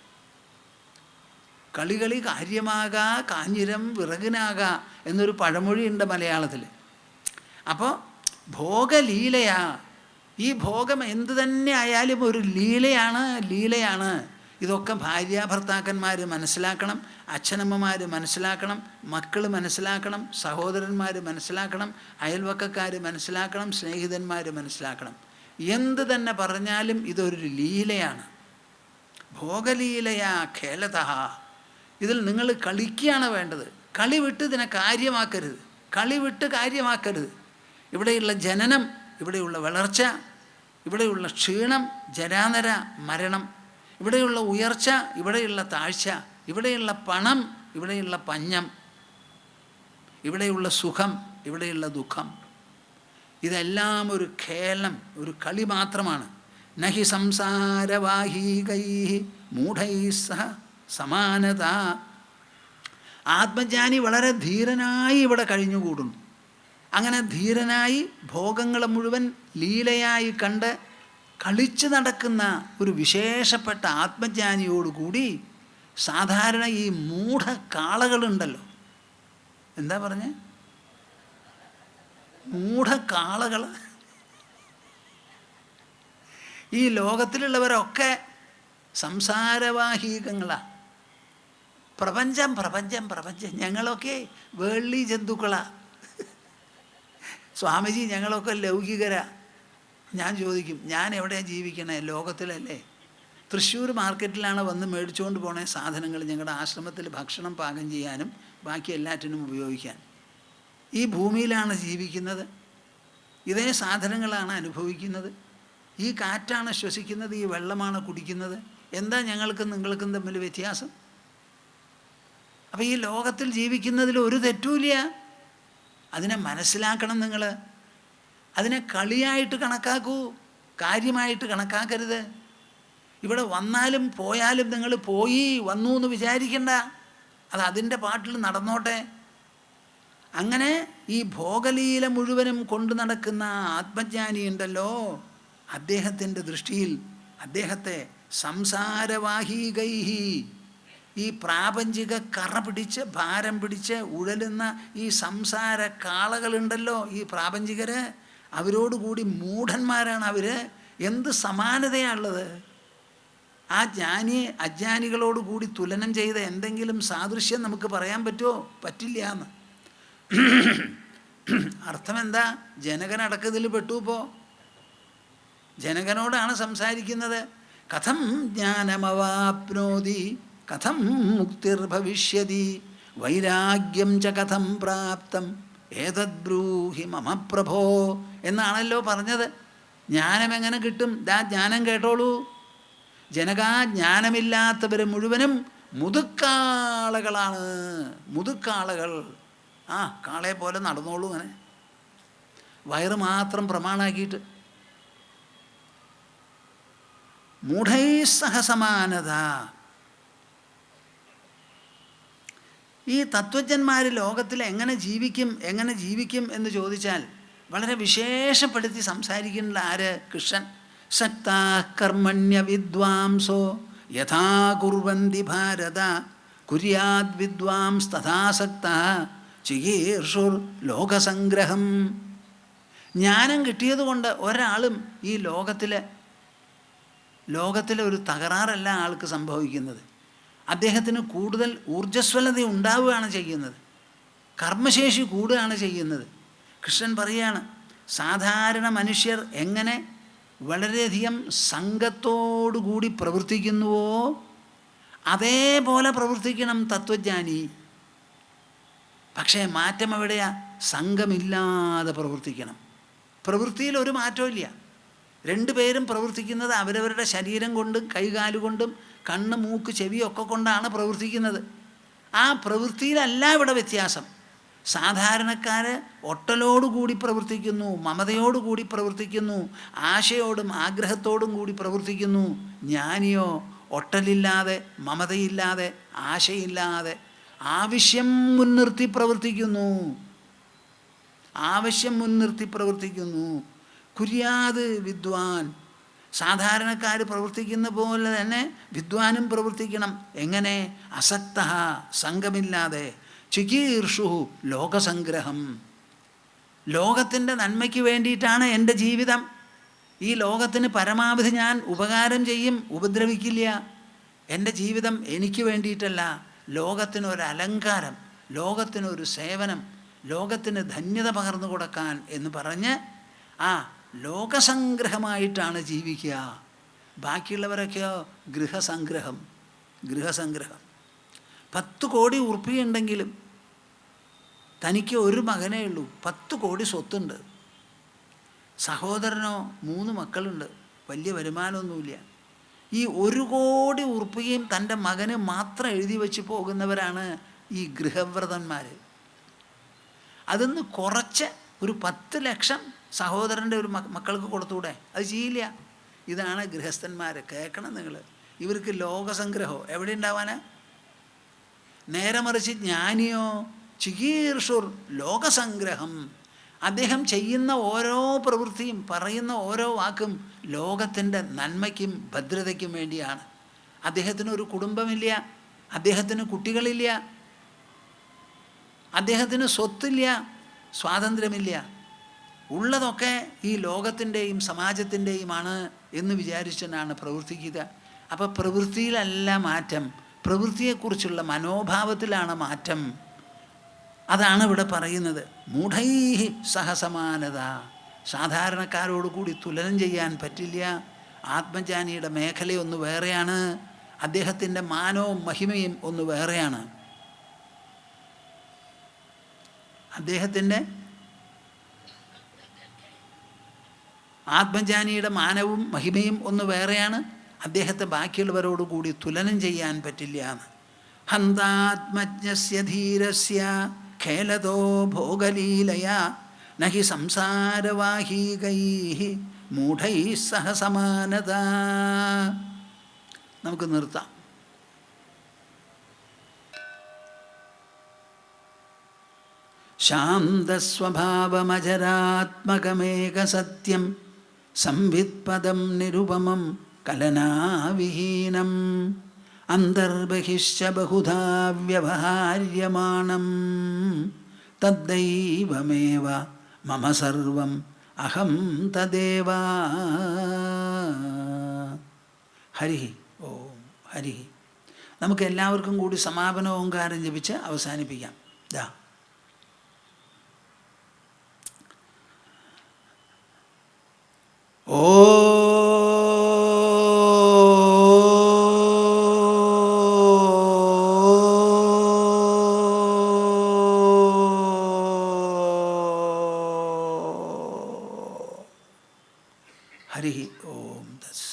കളി കാര്യമാകാ കാഞ്ഞിരം വിറകിനാകാ എന്നൊരു പഴമൊഴിയുണ്ട് മലയാളത്തിൽ. അപ്പോൾ ഭോഗലീലയാ. ഈ ഭോഗം എന്തു തന്നെ ആയാലും ഒരു ലീലയാണ്. ഇതൊക്കെ ഭാര്യാഭർത്താക്കന്മാർ മനസ്സിലാക്കണം, അച്ഛനമ്മമാർ മനസ്സിലാക്കണം, മക്കൾ മനസ്സിലാക്കണം, സഹോദരന്മാർ മനസ്സിലാക്കണം, അയൽവക്കക്കാർ മനസ്സിലാക്കണം, സ്നേഹിതന്മാർ മനസ്സിലാക്കണം. എന്ത് തന്നെ പറഞ്ഞാലും ഇതൊരു ലീലയാണ്. ഭോഗലീലയാ ഖേലതഃ. ഇതിൽ നിങ്ങൾ കളിക്കുകയാണ് വേണ്ടത്. കളി വിട്ട് ഇതിനെ കാര്യമാക്കരുത്. ഇവിടെയുള്ള ജനനം, ഇവിടെയുള്ള വളർച്ച, ഇവിടെയുള്ള ക്ഷീണം, ജരാനര മരണം, ഇവിടെയുള്ള ഉയർച്ച, ഇവിടെയുള്ള താഴ്ച, ഇവിടെയുള്ള പണം, ഇവിടെയുള്ള പഞ്ഞം, ഇവിടെയുള്ള സുഖം, ഇവിടെയുള്ള ദുഃഖം, ഇതെല്ലാം ഒരു ഖേലം, ഒരു കളി മാത്രമാണ്. നഹി സംസാരവാഹീകൈഃ മൂഢൈഃ സഹ സമാനത. ആത്മജ്ഞാനി വളരെ ധീരനായി ഇവിടെ കഴിഞ്ഞുകൂടുന്നു. അങ്ങനെ ധീരനായി ഭോഗങ്ങളെ മുഴുവൻ ലീലയായി കണ്ട് കളിച്ചു നടക്കുന്ന ഒരു വിശേഷപ്പെട്ട ആത്മജ്ഞാനിയോടുകൂടി സാധാരണ ഈ മൂഢകാളകളുണ്ടല്ലോ, എന്താ പറഞ്ഞേ, മൂഢകാളകൾ, ഈ ലോകത്തിലുള്ളവരൊക്കെ സംസാരവാഹീകങ്ങളാണ്. പ്രപഞ്ചം ഞങ്ങളൊക്കെ വേള്ളി ജന്തുക്കളാണ്. സ്വാമിജി ഞങ്ങളൊക്കെ ലൗകികരാ. ഞാൻ ചോദിക്കും, ഞാൻ എവിടെയാണ് ജീവിക്കണേ? ലോകത്തിലല്ലേ? തൃശ്ശൂർ മാർക്കറ്റിലാണ് വന്ന് മേടിച്ചുകൊണ്ട് പോണ സാധനങ്ങൾ ഞങ്ങളുടെ ആശ്രമത്തിൽ ഭക്ഷണം പാകം ചെയ്യാനും ബാക്കി എല്ലാറ്റിനും ഉപയോഗിക്കാൻ. ഈ ഭൂമിയിലാണ് ജീവിക്കുന്നത്, ഇതേ സാധനങ്ങളാണ് അനുഭവിക്കുന്നത്, ഈ കാറ്റാണ് ശ്വസിക്കുന്നത്, ഈ വെള്ളമാണ് കുടിക്കുന്നത്. എന്താ ഞങ്ങൾക്കും നിങ്ങൾക്കും തമ്മിൽ വ്യത്യാസം? അപ്പം ഈ ലോകത്തിൽ ജീവിക്കുന്നതിൽ ഒരു തെറ്റുമില്ല. അതിനെ മനസ്സിലാക്കണം നിങ്ങൾ. അതിനെ കളിയായിട്ട് കണക്കാക്കൂ, കാര്യമായിട്ട് കണക്കാക്കരുത്. ഇവിടെ വന്നാലും പോയാലും നിങ്ങൾ പോയി വന്നു എന്ന് വിചാരിക്കണ്ട. അത് അതിൻ്റെ പാട്ടിൽ നടന്നോട്ടെ. അങ്ങനെ ഈ ഭോഗലീല മുഴുവനും കൊണ്ടു നടക്കുന്ന ആത്മജ്ഞാനിയുണ്ടല്ലോ, അദ്ദേഹത്തിൻ്റെ ദൃഷ്ടിയിൽ അദ്ദേഹത്തെ സംസാരവാഹീകൈഹി, ഈ പ്രാപഞ്ചിക കറ പിടിച്ച് ഭാരം പിടിച്ച് ഉഴലുന്ന ഈ സംസാര കാളകളുണ്ടല്ലോ, ഈ പ്രാപഞ്ചികർ, അവരോടുകൂടി മൂഢന്മാരാണ് അവർ. എന്ത് സമാനതയാണുള്ളത്? ആ ജ്ഞാനിയെ അജ്ഞാനികളോട് കൂടി തുലനം ചെയ്ത എന്തെങ്കിലും സാദൃശ്യം നമുക്ക് പറയാൻ പറ്റുമോ? പറ്റില്ല എന്ന്. അർത്ഥം എന്താ? ജനകനടക്കതിൽ പെട്ടു. ഇപ്പോൾ ജനകനോടാണ് സംസാരിക്കുന്നത്. കഥം ജ്ഞാനമവാപ്നോതി കഥം മുക്തിർഭവിഷ്യതി വൈരാഗ്യം ച കഥം പ്രാപ്തം ഏതദ്ബ്രൂഹി മമ പ്രഭോ എന്നാണല്ലോ പറഞ്ഞത്. ജ്ഞാനം എങ്ങനെ കിട്ടും? ദാ ജ്ഞാനം കേട്ടോളൂ. ജനകാ, ജ്ഞാനമില്ലാത്തവർ മുഴുവനും മുതുക്കാളകളാണ്. മുതുക്കാളകൾ. ആ കാളയെ പോലെ നടന്നോളൂ, അങ്ങനെ വയറ് മാത്രം പ്രമാണാക്കിയിട്ട്. മൂഢൈ സഹസമാനത. ഈ തത്വജ്ഞന്മാർ ലോകത്തിൽ എങ്ങനെ ജീവിക്കും എന്ന് ചോദിച്ചാൽ വളരെ വിശേഷപ്പെടുത്തി സംസാരിക്കുന്നില്ല ആര്? കൃഷ്ണൻ. സക്താ കർമ്മണ്യ വിദ്വാംസോ യഥാ കുർവന്തി ഭാരത കുര്യാദ് വിദ്വാംസ് തഥാസക്ത ചികീർഷുർ ലോകസംഗ്രഹം. ജ്ഞാനം കിട്ടിയതുകൊണ്ട് ഒരാളും ഈ ലോകത്തിലെ ഒരു തകരാറല്ല ആൾക്ക് സംഭവിക്കുന്നത്. അദ്ദേഹത്തിന് കൂടുതൽ ഊർജ്ജസ്വലത ഉണ്ടാവുകയാണ് ചെയ്യുന്നത്, കർമ്മശേഷി കൂടുകയാണ് ചെയ്യുന്നത്. കൃഷ്ണൻ പറയുകയാണ്, സാധാരണ മനുഷ്യർ എങ്ങനെ വളരെയധികം സംഘത്തോടുകൂടി പ്രവർത്തിക്കുന്നുവോ അതേപോലെ പ്രവർത്തിക്കണം തത്വജ്ഞാനി. പക്ഷേ മാറ്റം എവിടെയാ? സംഘമില്ലാതെ പ്രവർത്തിക്കണം. പ്രവൃത്തിയിൽ ഒരു മാറ്റമില്ല. രണ്ടുപേരും പ്രവർത്തിക്കുന്നത് അവരവരുടെ ശരീരം കൊണ്ടും കൈകാലുകൊണ്ടും കണ്ണ് മൂക്ക് ചെവിയൊക്കെ കൊണ്ടാണ് പ്രവർത്തിക്കുന്നത്. ആ പ്രവൃത്തിയിലല്ല ഇവിടെ വ്യത്യാസം. സാധാരണക്കാർ ഒട്ടലോടുകൂടി പ്രവർത്തിക്കുന്നു, മമതയോടുകൂടി പ്രവർത്തിക്കുന്നു, ആശയോടും ആഗ്രഹത്തോടും കൂടി പ്രവർത്തിക്കുന്നു. ജ്ഞാനിയോ ഒട്ടലില്ലാതെ, മമതയില്ലാതെ, ആശയില്ലാതെ ആവശ്യം മുൻനിർത്തി പ്രവർത്തിക്കുന്നു. കുര്യാത് വിദ്വാൻ. സാധാരണക്കാർ പ്രവർത്തിക്കുന്ന പോലെ തന്നെ വിദ്വാനും പ്രവർത്തിക്കണം. എങ്ങനെ? അസക്ത, സംഘമില്ലാതെ. ചികീർഷു ലോകസംഗ്രഹം. ലോകത്തിൻ്റെ നന്മയ്ക്ക് വേണ്ടിയിട്ടാണ് എൻ്റെ ജീവിതം. ഈ ലോകത്തിന് പരമാവധി ഞാൻ ഉപകാരം ചെയ്യും, ഉപദ്രവിക്കില്ല. എൻ്റെ ജീവിതം എനിക്ക് വേണ്ടിയിട്ടല്ല, ലോകത്തിനൊരു അലങ്കാരം, ലോകത്തിനൊരു സേവനം, ലോകത്തിന് ധന്യത പകർന്നു കൊടുക്കാൻ എന്ന് പറഞ്ഞ് ആ ലോകസംഗ്രഹമായിട്ടാണ് ജീവിക്കുക. ബാക്കിയുള്ളവരൊക്കെയോ ഗൃഹസംഗ്രഹം. 10 കോടി ഉറുപ്പികയുണ്ടെങ്കിലും തനിക്ക് ഒരു മകനേ ഉള്ളൂ, 10 കോടി സ്വത്തുണ്ട്. സഹോദരനോ 3 മക്കളുണ്ട്, വലിയ വരുമാനമൊന്നുമില്ല. ഈ 1 കോടി ഉറുപ്പികയും തൻ്റെ മകന് മാത്രം എഴുതി വെച്ച് പോകുന്നവരാണ് ഈ ഗൃഹവ്രതന്മാർ. അതൊന്ന് കുറച്ച് ഒരു 10 ലക്ഷം സഹോദരൻ്റെ ഒരു മക്കൾക്ക് കൊടുത്തുകൂടെ? അത് ചെയ്യില്ല. ഇതാണ് ഗൃഹസ്ഥന്മാർ. കേൾക്കണം നിങ്ങൾ. ഇവർക്ക് ലോകസംഗ്രഹം എവിടെ ഉണ്ടാവാനാ? നേരെ മറിച്ച് ജ്ഞാനിയോ ചികീർഷുർ ലോകസംഗ്രഹം. അദ്ദേഹം ചെയ്യുന്ന ഓരോ പ്രവൃത്തിയും പറയുന്ന ഓരോ വാക്കും ലോകത്തിൻ്റെ നന്മയ്ക്കും ഭദ്രതയ്ക്കും വേണ്ടിയാണ്. അദ്ദേഹത്തിന് ഒരു കുടുംബമില്ല, അദ്ദേഹത്തിന് കുട്ടികളില്ല, അദ്ദേഹത്തിന് സ്വത്തില്ല, സ്വാതന്ത്ര്യമില്ല. ഉള്ളതൊക്കെ ഈ ലോകത്തിൻ്റെയും സമാജത്തിൻ്റെയുമാണ് എന്ന് വിചാരിച്ചാണ് പ്രവർത്തിക്കുക. അപ്പോൾ പ്രവൃത്തിയിലല്ല മാറ്റം, പ്രവൃത്തിയെക്കുറിച്ചുള്ള മനോഭാവത്തിലാണ് മാറ്റം. അതാണ് ഇവിടെ പറയുന്നത്. മൂഢൈ സഹസമാനത. സാധാരണക്കാരോട് കൂടി തുലനം ചെയ്യാൻ പറ്റില്ല. ആത്മജ്ഞാനിയുടെ മേഖലയൊന്ന് വേറെയാണ്, അദ്ദേഹത്തിൻ്റെ മാനവും മഹിമയും ഒന്ന് വേറെയാണ്. അദ്ദേഹത്തിൻ്റെ ആത്മജ്ഞാനിയുടെ മാനവും മഹിമയും ഒന്ന് വേറെയാണ്. അദ്ദേഹത്തെ ബാക്കിയുള്ളവരോട് കൂടി തുലനം ചെയ്യാൻ പറ്റില്ല എന്ന്. ഹന്താത്മജ്ഞസ്യ ധീരസ്യ ഖേലതോ ഭോഗലീലയ നഹി സംസാരവാഹീകൈഃ മൂഢൈഃ സഹ സമാനത. നമുക്ക് നിർത്താം. ശാന്തസ്വഭാവമജരാത്മകമേകസത്യം സംവിത്പദം നിരുപമം കലനാവിഹീനം അന്തർബഹിശ്ച ബഹുധാ വ്യവഹാര്യമാണം തദ്ദൈവമേവ മമ സർവം അഹം തദേവ. ഹരി ഓം ഹരി. നമുക്ക് എല്ലാവർക്കും കൂടി സമാപന ഓങ്കാരം ജപിച്ച് അവസാനിപ്പിക്കാം. ദാ ഓ ഹരി ഓം തത്സത്.